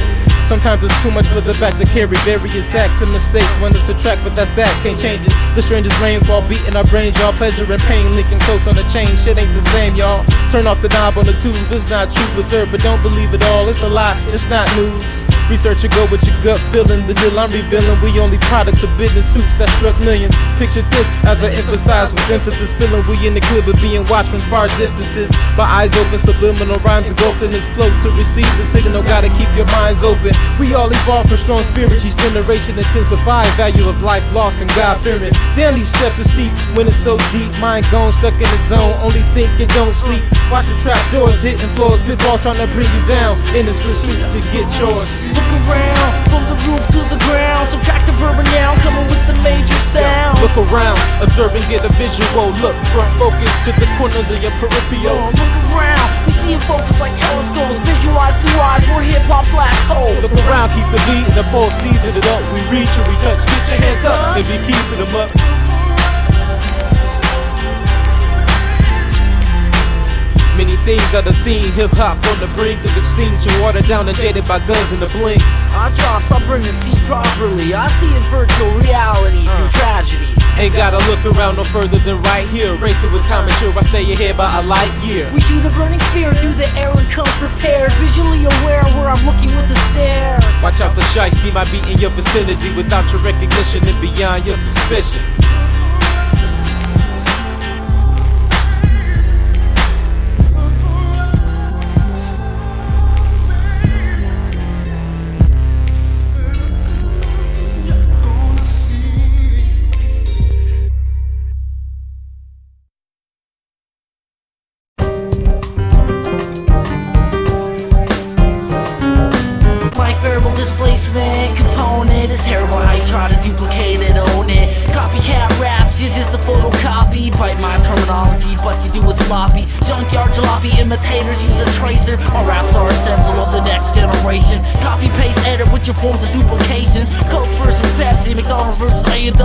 Sometimes it's too much for the back to carry. Various acts and mistakes when to subtract, but that's that, can't change it. The strangest rainfall beating our brains, y'all. Pleasure and pain linking close on the chain. Shit ain't the same, y'all. Turn off the knob on the tube, it's not true. Observe, but don't believe it all, it's a lie, it's not news. Research and go with your gut feeling. The deal I'm revealing, we only products of business suits that struck millions. Picture this as I emphasize with emphasis, feeling we in the crib of being watched from far distances. My eyes open, subliminal rhymes engulfed in this flow. To receive the signal, gotta keep your minds open. We all evolve from strong spirit, each generation intensify. Value of life lost and God fearing. Damn, these steps are steep when it's so deep. Mind gone, stuck in the zone, only think and don't sleep. Watch the trap doors hitting floors, pitfalls trying to bring you down in this pursuit to get yours. Look around, from the roof to the ground. Subtract the verb and noun, coming with the major sound. Look around, observe and get a visual look. Front focus to the corners of your peripheral. Look around, we see in focus like telescopes. Visualize through eyes, we're hip-hop's last hope. Look around, keep the beat and the pulse, season it up. We reach and we touch, get your hands up and be keeping them up. Many things I've seen, hip-hop on the brink of extinction. Watered down and jaded by guns in the blink. I drop, so I bring the seed properly. I see in virtual reality through tragedy. Ain't gotta look around no further than right here. Racing with time, ensure I stay ahead by a light year. We shoot a burning spear through the air and come prepared. Visually aware where I'm looking with a stare. Watch out for shiesty, might be in your vicinity without your recognition and beyond your suspicion. Variable displacement component is terrible how you try to duplicate it, own it. Copycat raps, you're just a photocopy. Bite my terminology, but you do it sloppy. Junkyard jalopy imitators use a tracer. My raps are a stencil of the next generation. Copy, paste, edit with your forms of duplication. Coke versus Pepsi, McDonald's versus A&W.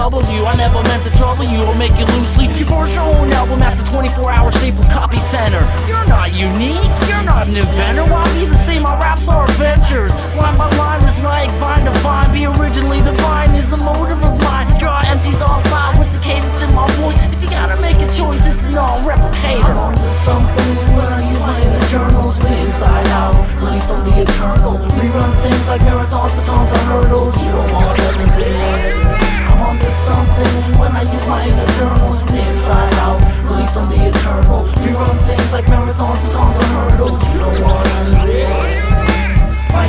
I never meant to trouble you or make you lose sleep. You force your own album after 24-hour Staples Copy Center. You're not unique, you're not an inventor. Why be the same? My raps are adventures. Line by line is like vine to vine. Be originally divine is a motive of mine. Draw MCs offside with the cadence in my voice. If you gotta make a choice, it's a non-replicator. I'm onto something when I use my inner journals. From the inside out, released from the eternal. Rerun things like marathons, batons, and hurdles. You don't want anything. I'm onto something when I use my inner journals. From the inside out, released from the eternal. Rerun things like marathons, batons, and hurdles. You don't want anything.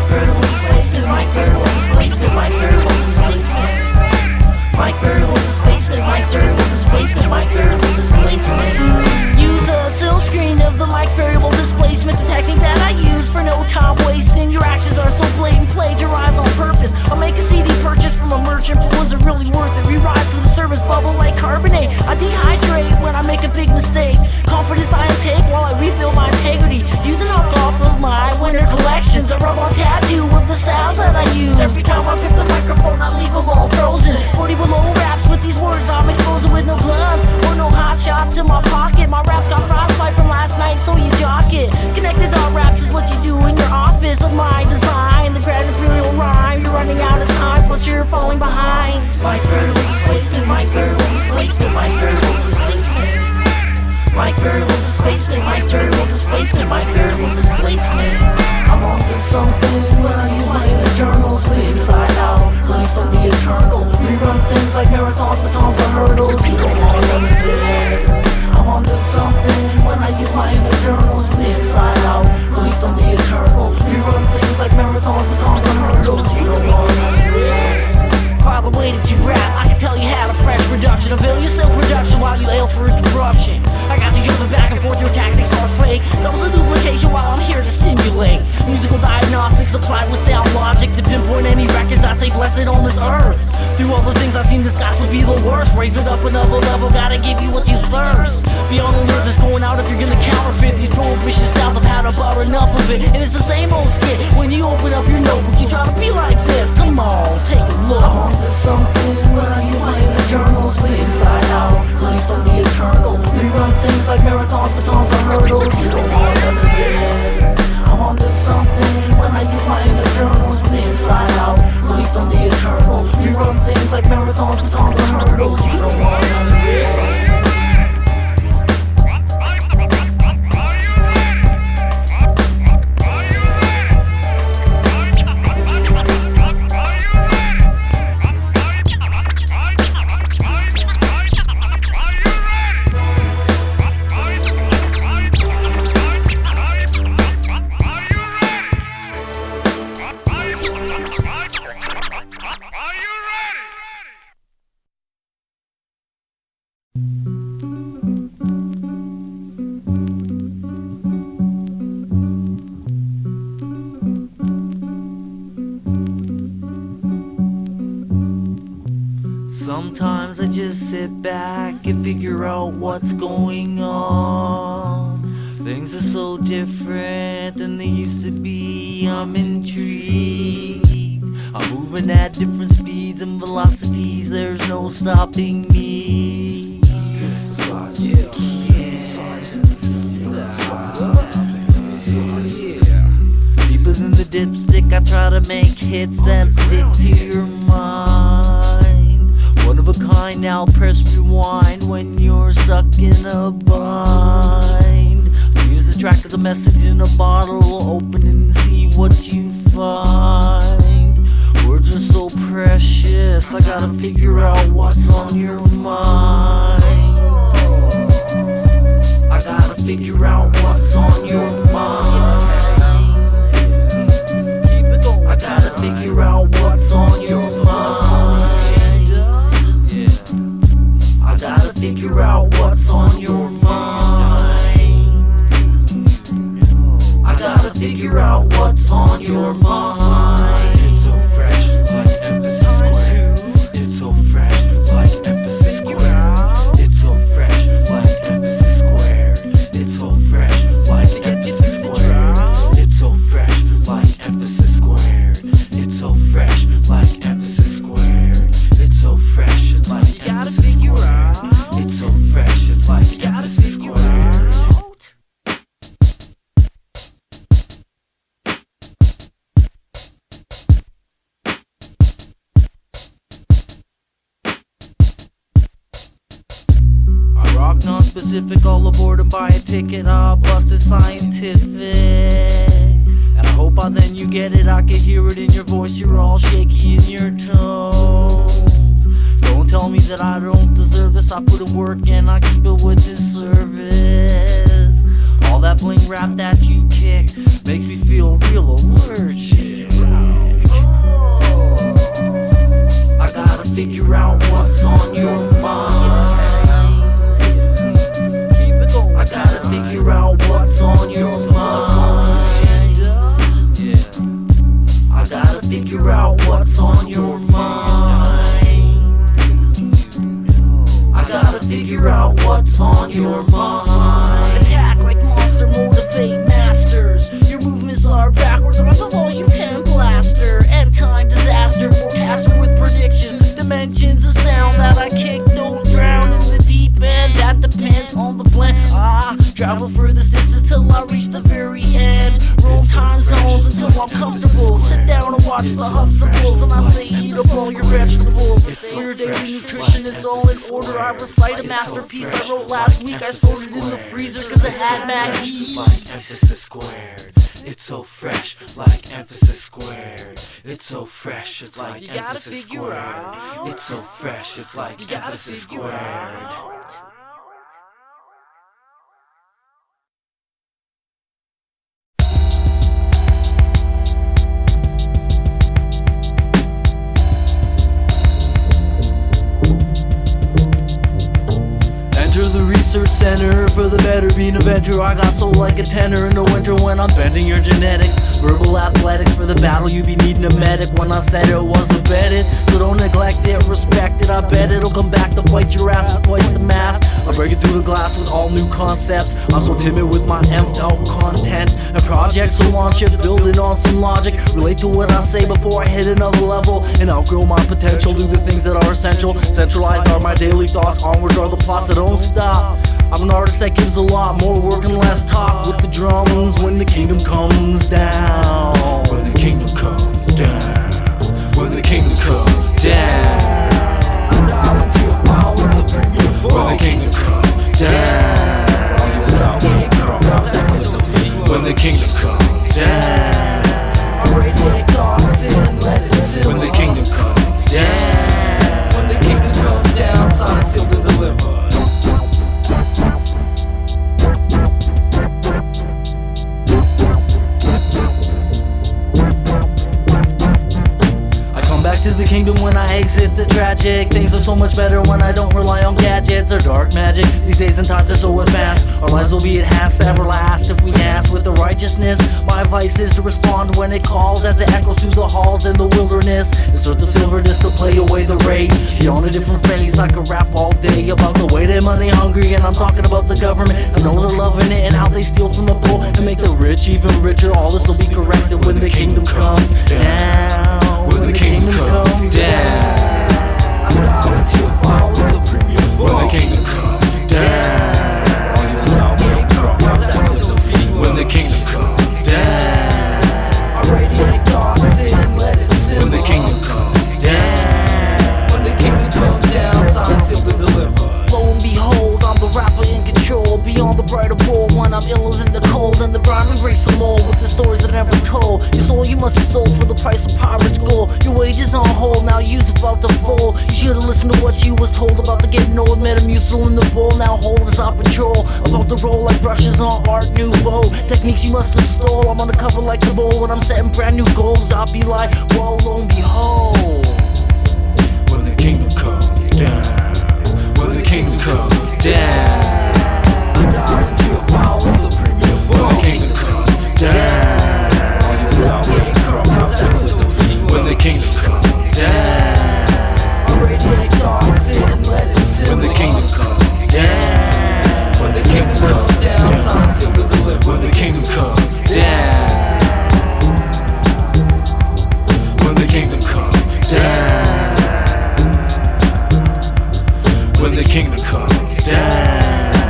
Variable displacement, variable displacement, variable displacement. Variable displacement, variable displacement, variable make a big mistake. Confidence I take while I rebuild my integrity. Using up off of my winter collections. A rub on tattoo of the styles that I use. Every time I pick the microphone, I leave them all frozen. 40 below raps with these words I'm exposing with no gloves or no hot shots in my pocket. My raps got frostbite from last night, so you jock it. Connected on raps is what you do in your office. Of my design, the grand imperial rhyme. You're running out of time, plus you're falling behind. My variable displacement, my variable displacement, my variable displacement. My variable displacement, my variable displacement, my variable displacement. I'm on to something when I use my inner journals. From the inside out, released on the eternal. Rerun things like marathons, batons, or hurdles. You don't want none of this. I'm on to something when I use my inner journals. From the inside out, released on the eternal. Rerun things like marathons, batons, or hurdles. You don't want none of this. By the way that you rap, I can tell you had a fresh production. Avail yourself production while you ail for its disruption. I got you jumping back and forth, your tactics are fake. That was a duplication while I'm here to stimulate. Musical diagnostics applied with sound logic to pinpoint any records I say blessed on this earth. Through all the things I've seen, this got to be the worst. Raise it up another level, gotta give you what you thirst. Be on alert, just going out if you're gonna counterfeit. These prohibition styles, I've had about enough of it. And it's the same old skit. When you open up your notebook, you try to be like this. Come on, take a look. I'm on to something when I use my inner journals. From the inside out, released on the eternal. Rerun things like marathons, batons, or hurdles. You don't want none of this. I'm on to something when I use my inner journals. From the inside out, released on the eternal. Rerun things like marathons, batons, or hurdles. You don't want none of this. Sometimes I just sit back and figure out what's going on. Things are so different than they used to be. I'm intrigued. I'm moving at different speeds and velocities. There's no stopping me. Deeper than the dipstick, I try to make hits that stick to your mind. One of a kind, now press rewind when you're stuck in a bind. Use the track as a message in a bottle, open and see what you find. Words are so precious, I gotta figure out what's on your mind. I gotta figure out what's on your mind. I gotta figure out what's on your mind. I gotta figure out what's on your mind. I gotta figure out what's on your mind. It's so fresh, it's like M.Phasis squared. It's so fresh, it's like M.Phasis squared. It's so fresh, it's like M.Phasis squared. It's so fresh, it's like M.Phasis squared. It's so fresh, it's like M.Phasis squared. It's so fresh, it's like M.Phasis squared. It's so fresh, it's like M.Phasis squared. It's so fresh, it's like M.Phasis squared. I rock non-specific, all aboard and buy a ticket. I busted scientific. And I hope by then you get it, I can hear it in your voice. You're all shaky in your tones. Don't tell me that I don't deserve this. I put in work and I keep it with this service. All that bling rap that you kick makes me feel real allergic. I gotta figure out what's on your mind. I gotta figure out what's on your mind. I gotta figure out what's on your mind. I gotta figure out what what's on your mind. Attack like monster, motivate masters. Your movements are backwards on the volume 10 blaster. End time disaster, forecaster with predictions. Dimensions of sound that I kick, don't drown in the deep end. That depends on the blend. Travel furthest distance till I reach the very end. Roll time zones until I'm comfortable. Sit down and watch the Huxtables, and I say eat up all your vegetables. Your daily nutrition is all in order. I recite a masterpiece I wrote last week. I stored it in the freezer cause it had Maggie. Like M.Phasis squared. It's so fresh, like M.Phasis squared. It's so fresh, it's like M.Phasis squared. It's so fresh, it's like M.Phasis squared. Enter the research center for the better being inventor. I got soul like a tenor in the winter when I'm bending your genetics. Verbal athletics for the battle, you be needing a medic. When I said it wasn't vetted, so don't neglect it, respect it. I bet it'll come back to bite your ass with twice the mass. I break it through the glass with all new concepts. I'm so timid with my emphed out content and projects, so launch it, building on some logic. Relate to what I say before I hit another level and outgrow my potential. Do the things that are essential. Centralized are my daily thoughts, onwards are the plots that don't stop. I'm an artist that gives a lot more work and less talk. With the drums when the kingdom comes down. When the kingdom comes down. When the kingdom comes down. I'm dialing to a file with the premium voice. When the kingdom comes down. When the kingdom comes down. I'm ready to take thoughts in, let it sit. When the kingdom comes down. When the kingdom comes down, signed, sealed, and delivered. Back to the kingdom when I exit the tragic. Things are so much better when I don't rely on gadgets or dark magic. These days and times are so advanced. Our lives will be enhanced to everlast if we ask with the righteousness. My advice is to respond when it calls, as it echoes through the halls in the wilderness. Insert the silver disc to play away the rage. You're on a different phase. I could rap all day about the way they're money hungry, and I'm talking about the government. I know they're loving it and how they steal from the poor and make the rich even richer. All this will be corrected when the kingdom comes down. When the kingdom comes down. I'm dialing to a file with the premium voice. When the kingdom comes down. When the kingdom comes down. I'm ready to take thoughts in, let it sit. When the kingdom comes down. When the kingdom comes down, signed, sealed, and delivered. Lo and behold, I'm the rapper in control. Beyond the brighter pole, when I'm iller than the cold, and the rhyming breaks the mold with the stories that I never told. Your soul you must have sold for the price of pirate's gold. Your wages on hold, now you's about to fold. You should've listened to what you was told about the getting old. Metamucil in the bowl, now hold us on patrol. About to roll like brushes on Art Nouveau. Techniques you must have stole, I'm on the cover like the bowl. When I'm setting brand new goals, I'll be like, whoa, lo and behold. When the kingdom comes down. When the kingdom comes down. I'm dialing to a file with the premium voice. When the kingdom comes down. When the kingdom comes down. I'm ready to take thoughts in, let it sit. When the kingdom comes down. When the kingdom comes down, signed, sealed, and delivered. When the kingdom comes down. When the kingdom comes down. When the kingdom comes down.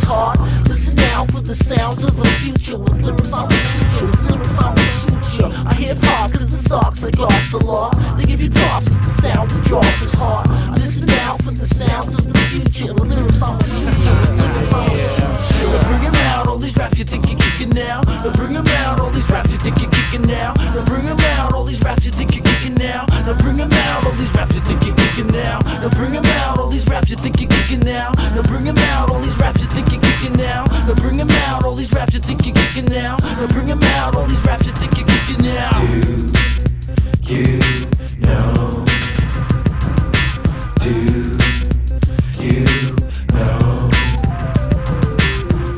is hot. Listen now for the sounds of the future. With lyrics I will shoot you, with lyrics I will shoot you. I hip hop cause the socks I got's a lot. They give you props cause the sound the drop is hot. Listen now for the sounds of the future. With lyrics I will shoot you, with lyrics I will shoot you. Now bring 'em out, all these raps you think you're kicking now. Now bring 'em out, all these raps you think you're kicking now. Now bring 'em out, all these raps you think you're kicking now. Now bring 'em out, all these raps you think you're kicking now. Now bring 'em out, all these raps you think you're kicking now. Now bring 'em out, all these raps you think you're kicking now. Now bring 'em out, all these raps you think you're kicking now. Now bring 'em out, all these raps you think you're kicking now. Do you know? Do you know?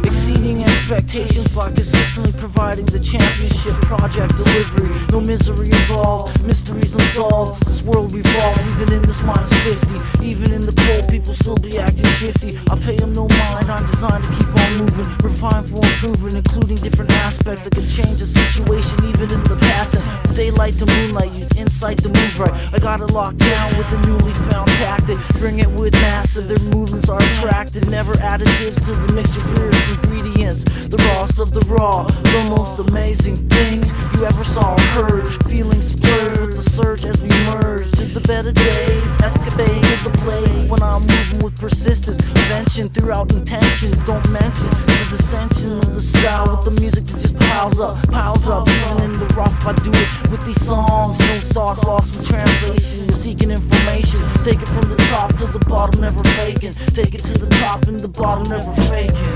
Exceeding expectations by consistently providing the championship project delivery. No misery involved, mysteries unsolved. This world revolves even in this -50. Even in the cold, people still be acting shifty. I pay them no mind, I'm designed to keep on moving. Refine for improvement, including different aspects that can change a situation even in the past. And from daylight to moonlight, use insight to move right. I got it locked down with a newly found tactic. Bring it with massive, their movements are attractive. Never additives to the mixture, purest ingredients. The rawest of the raw, the most amazing things you ever saw or heard. Feeling splurge with the surge as we merge to the better days. Escapade to the place when I'm moving with persistence. Invention throughout intentions. Don't mention the dissension of the style with the music that just piles up, piles up. Even in the rough, I do it with these songs. No thoughts lost in translation. You're seeking information. Take it from the top to the bottom, never faking. Take it to the top and the bottom, never faking.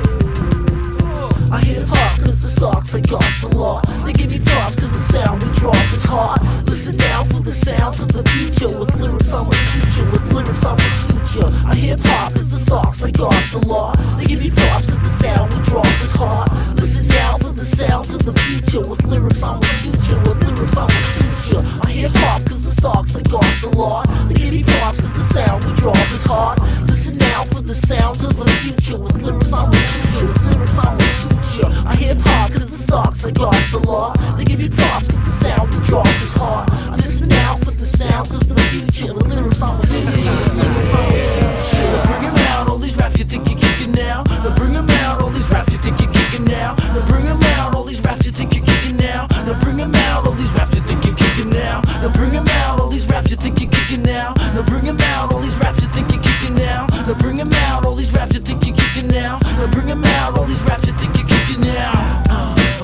I hip hop cause the stocks I got's a lot. They give you props cause the sound we drop is hot. Listen now for the sounds of the future. With lyrics I'ma shoot you, with lyrics I'ma shoot you. I hip hop cause the stocks I got's a lot. They give you props cause the sound we drop is hot. Listen now for the sounds of the future. With lyrics I'ma shoot you, with lyrics I'ma shoot you. I hip hop cause the stocks I got's a lot. They give you props cause the sound we drop is hot. Listen now for the sounds of the future. With lyrics I'ma shoot you, with lyrics I'ma shoot you. I hip hop cause the stocks I got's a lot. They give you props cause the sound we drop is hot. Listen now for the sounds of the future. With lyrics I'ma shoot you, with lyrics I'ma shoot you. Now bring 'em out, all these raps you think you're kicking now. Now bring 'em out, all these raps you think you're kicking now. Now bring 'em out, all these raps you think you're kicking now. Now bring 'em out, all these raps you think you're kicking now. Now bring 'em out, all these raps you think you're kicking now. Now bring 'em out, all these raps you think you're kicking now. Now bring 'em out, all these raps you think you're kicking now. Now bring 'em out, all these raps you think you're kicking now.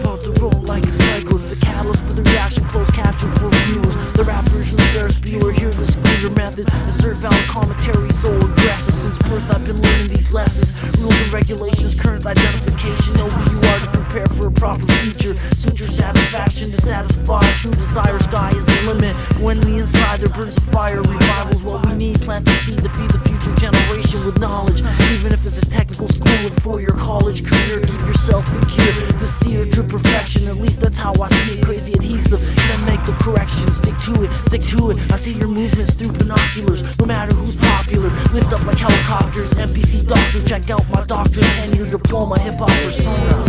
About to roll like a cyclist, the catalyst for the reaction, closed caption for viewers. The rap version of their spewers, hear the scooter method. Insert valid commentary, so aggressive. Since birth I've been learning these lessons. Rules and regulations, current identification. Know who you are to prepare for a proper future. Suit your satisfaction to satisfy true desire. Sky is the limit. When the inside there burns a fire. Revival's what we need. Plant the seed to feed the future generation with knowledge. Even if it's a technical school and for your college career, keep yourself in gear to steer to perfection. At least that's how I see it. Crazy adhesive, then make the corrections. Stick to it, stick to it. I see your movements through binoculars. No matter who's popular, lift up like helicopters. MPC doctor, check out my doctorate, 10-year diploma, hip hop persona.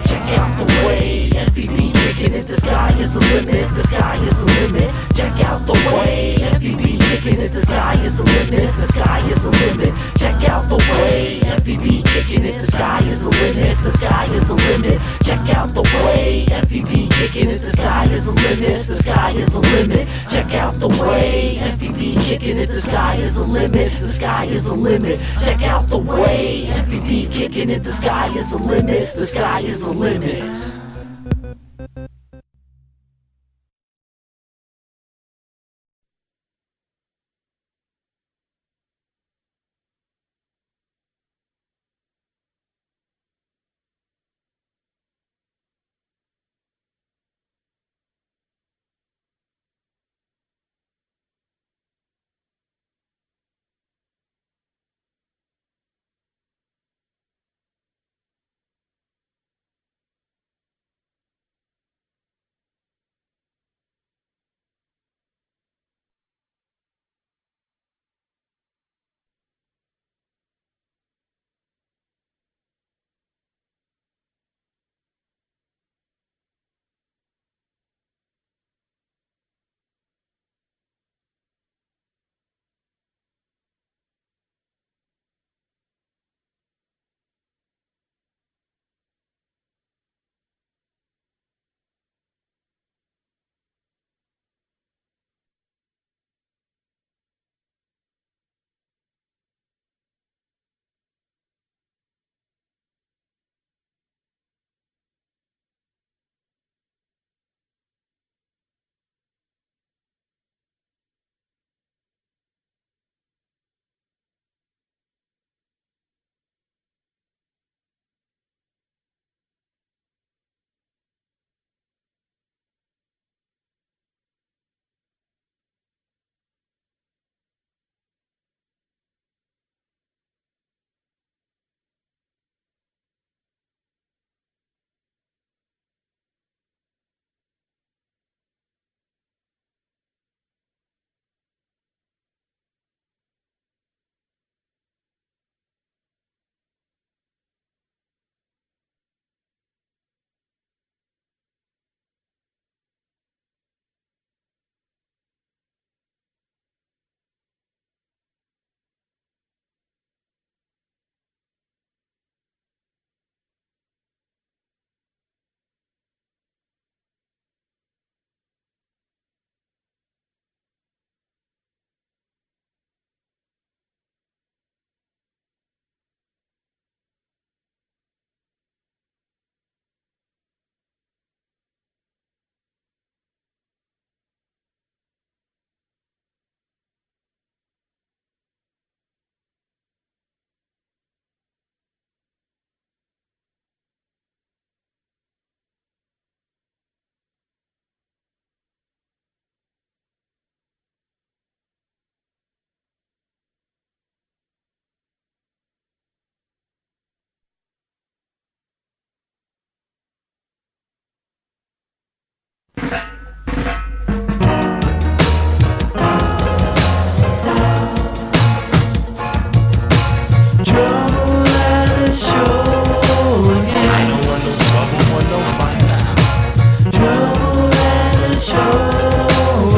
Check out the way MVP kicking it. The sky is the limit. The sky is the limit. Check out the way MVP kicking it. The sky is the limit. The sky is the limit. Check out the way MVP kicking it. The sky is the limit. The sky is the limit. Check out the way MVP kicking it. The sky is the limit. The sky is the limit. Check out the way MVP kicking it. The sky is the limit. The sky is the limit. Check out the way MVP kicking it. The sky is the limit. The sky is the limit.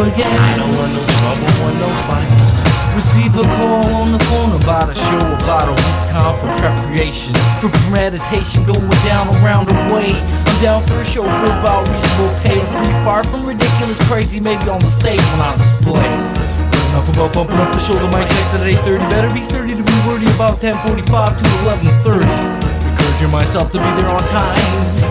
again. I don't want no trouble, want no fights. Receive a call on the phone about a show about a week's time for preparation, for meditation going down around the way. I'm down for a show for about reasonable pay, free, far from ridiculous, crazy, maybe on the stage when I display. Enough about bumping up the shoulder mic checks at 8:30. Better be sturdy to be wordy about 10:45 to 11:30. Encouraging myself to be there on time,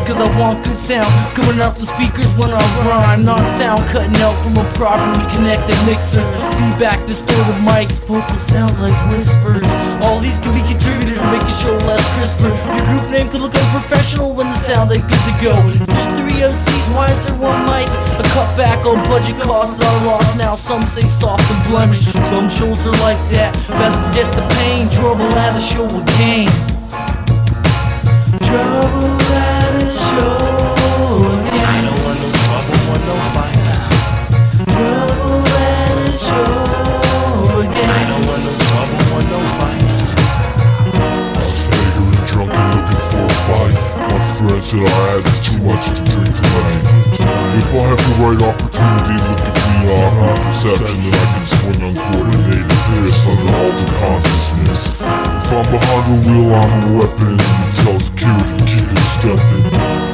cause I want good sound coming out the speakers when I rhyme. Not sound cutting out from a properly connected mixer. See back distorted mics, vocals sound like whispers. All these can be contributors to make the show less crisper. Your group name could look unprofessional when the sound ain't good to go. If there's 3 MCs, why is there one mic? A cutback on budget costs that are lost now. Some say soft and blemished. Some shows are like that. Best forget the pain. Trouble at a show again. Trouble at a show again. I don't want no trouble, want no fights. Trouble at a show again. I don't want no trouble, want no fights. I was staggering drunk and looking for a fight. My friend said I had too much to drink tonight. If I have the right opportunity, look at me, I have perception that I can swing uncoordinated fists under altered consciousness. If I'm behind the wheel, I'm a weapon. Tell security to keep it stepping.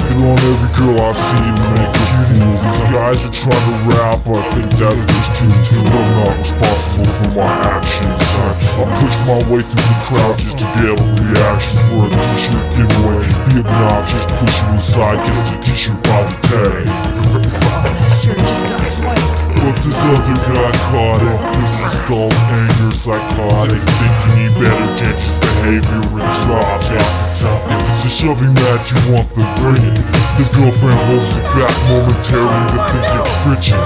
And on every girl I see and make a fool. These guys are trying to rap, I think that there's too. But I'm not responsible for my actions. I pushed my way through the crowd just to get a reaction for a t-shirt giveaway. Be obnoxious, push you aside, gets the t-shirt by the tag. That shirt just got swiped. But this other guy caught it. This is stalled anger, psychotic. Think you need better changes behavior and drop it. If it's a shoving match you want, then bring it. His girlfriend holds it back momentarily, the things get friction.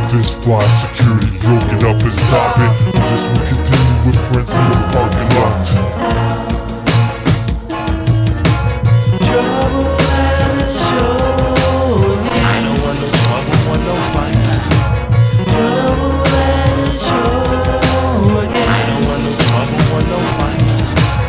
Fist fly, security, broke it up and stop it. This will continue with friends in the parking lot. Trouble at a show again. I don't want no trouble, want no fights. Trouble at a show again. I don't want no trouble, want no fights.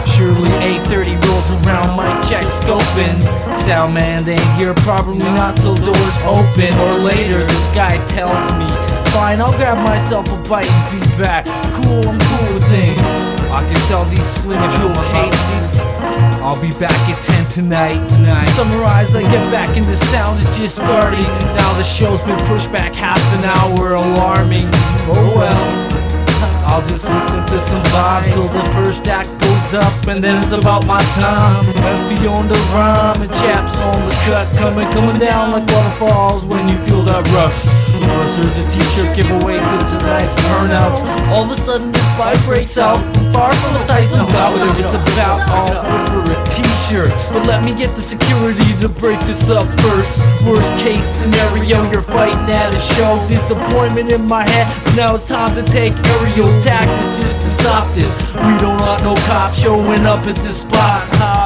Surely 8:30 rolls around, mic check scoping. Sound man, they ain't here probably not till doors open. Or later, this guy tells me, fine, I'll grab myself a bite and be back. Cool, I'm cool with things. I can sell these slim jewel cases. I'll be back at 10 tonight. Summarize, I get back into sound, it's just starting. Now the show's been pushed back half an hour, alarming. Oh well, I'll just listen to some vibes till the first act goes up, and then it's about my time. M.Phasis on the rhyme and chaps on the cut, coming down like waterfalls when you feel that rush. First there's a t-shirt giveaway to tonight's turnouts. All of a sudden this fight breaks out from far from the Tyson bout. Whether it's about all for a t-shirt, but let me get the security to break this up first. Worst case scenario, you're fighting at a show. Disappointment in my head, now it's time to take aerial tactics just to stop this. We don't want no cop showing up at this spot.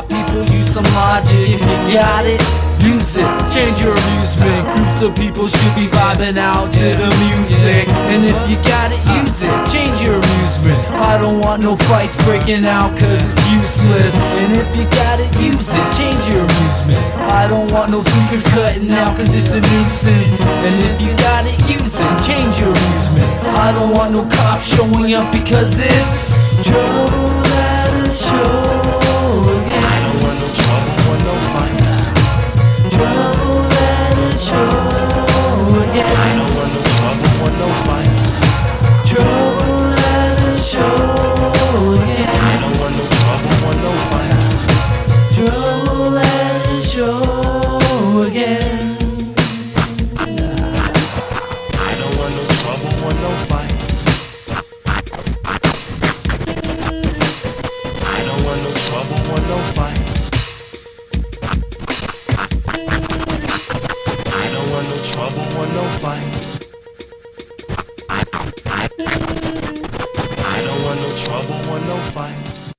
People use some logic. If you got it, use it, change your amusement. Groups of people should be vibing out to the music. And if you got it, use it, change your amusement. I don't want no fights breaking out cause it's useless. And if you got it, use it, change your amusement. I don't want no speakers cutting out cause it's a nuisance. And if you got it, use it, change your amusement. I don't want no cops showing up because it's trouble at a show again. I don't want no trouble, want no fights. Trouble at a show again. I don't want no trouble, want no fights. Trouble at a show again. I don't want no trouble, want no fights. Trouble at a show again. I don't want no trouble, want no fights. I don't want no trouble, want no fights. I don't want no trouble, want no fights. I don't want no trouble, want no fights.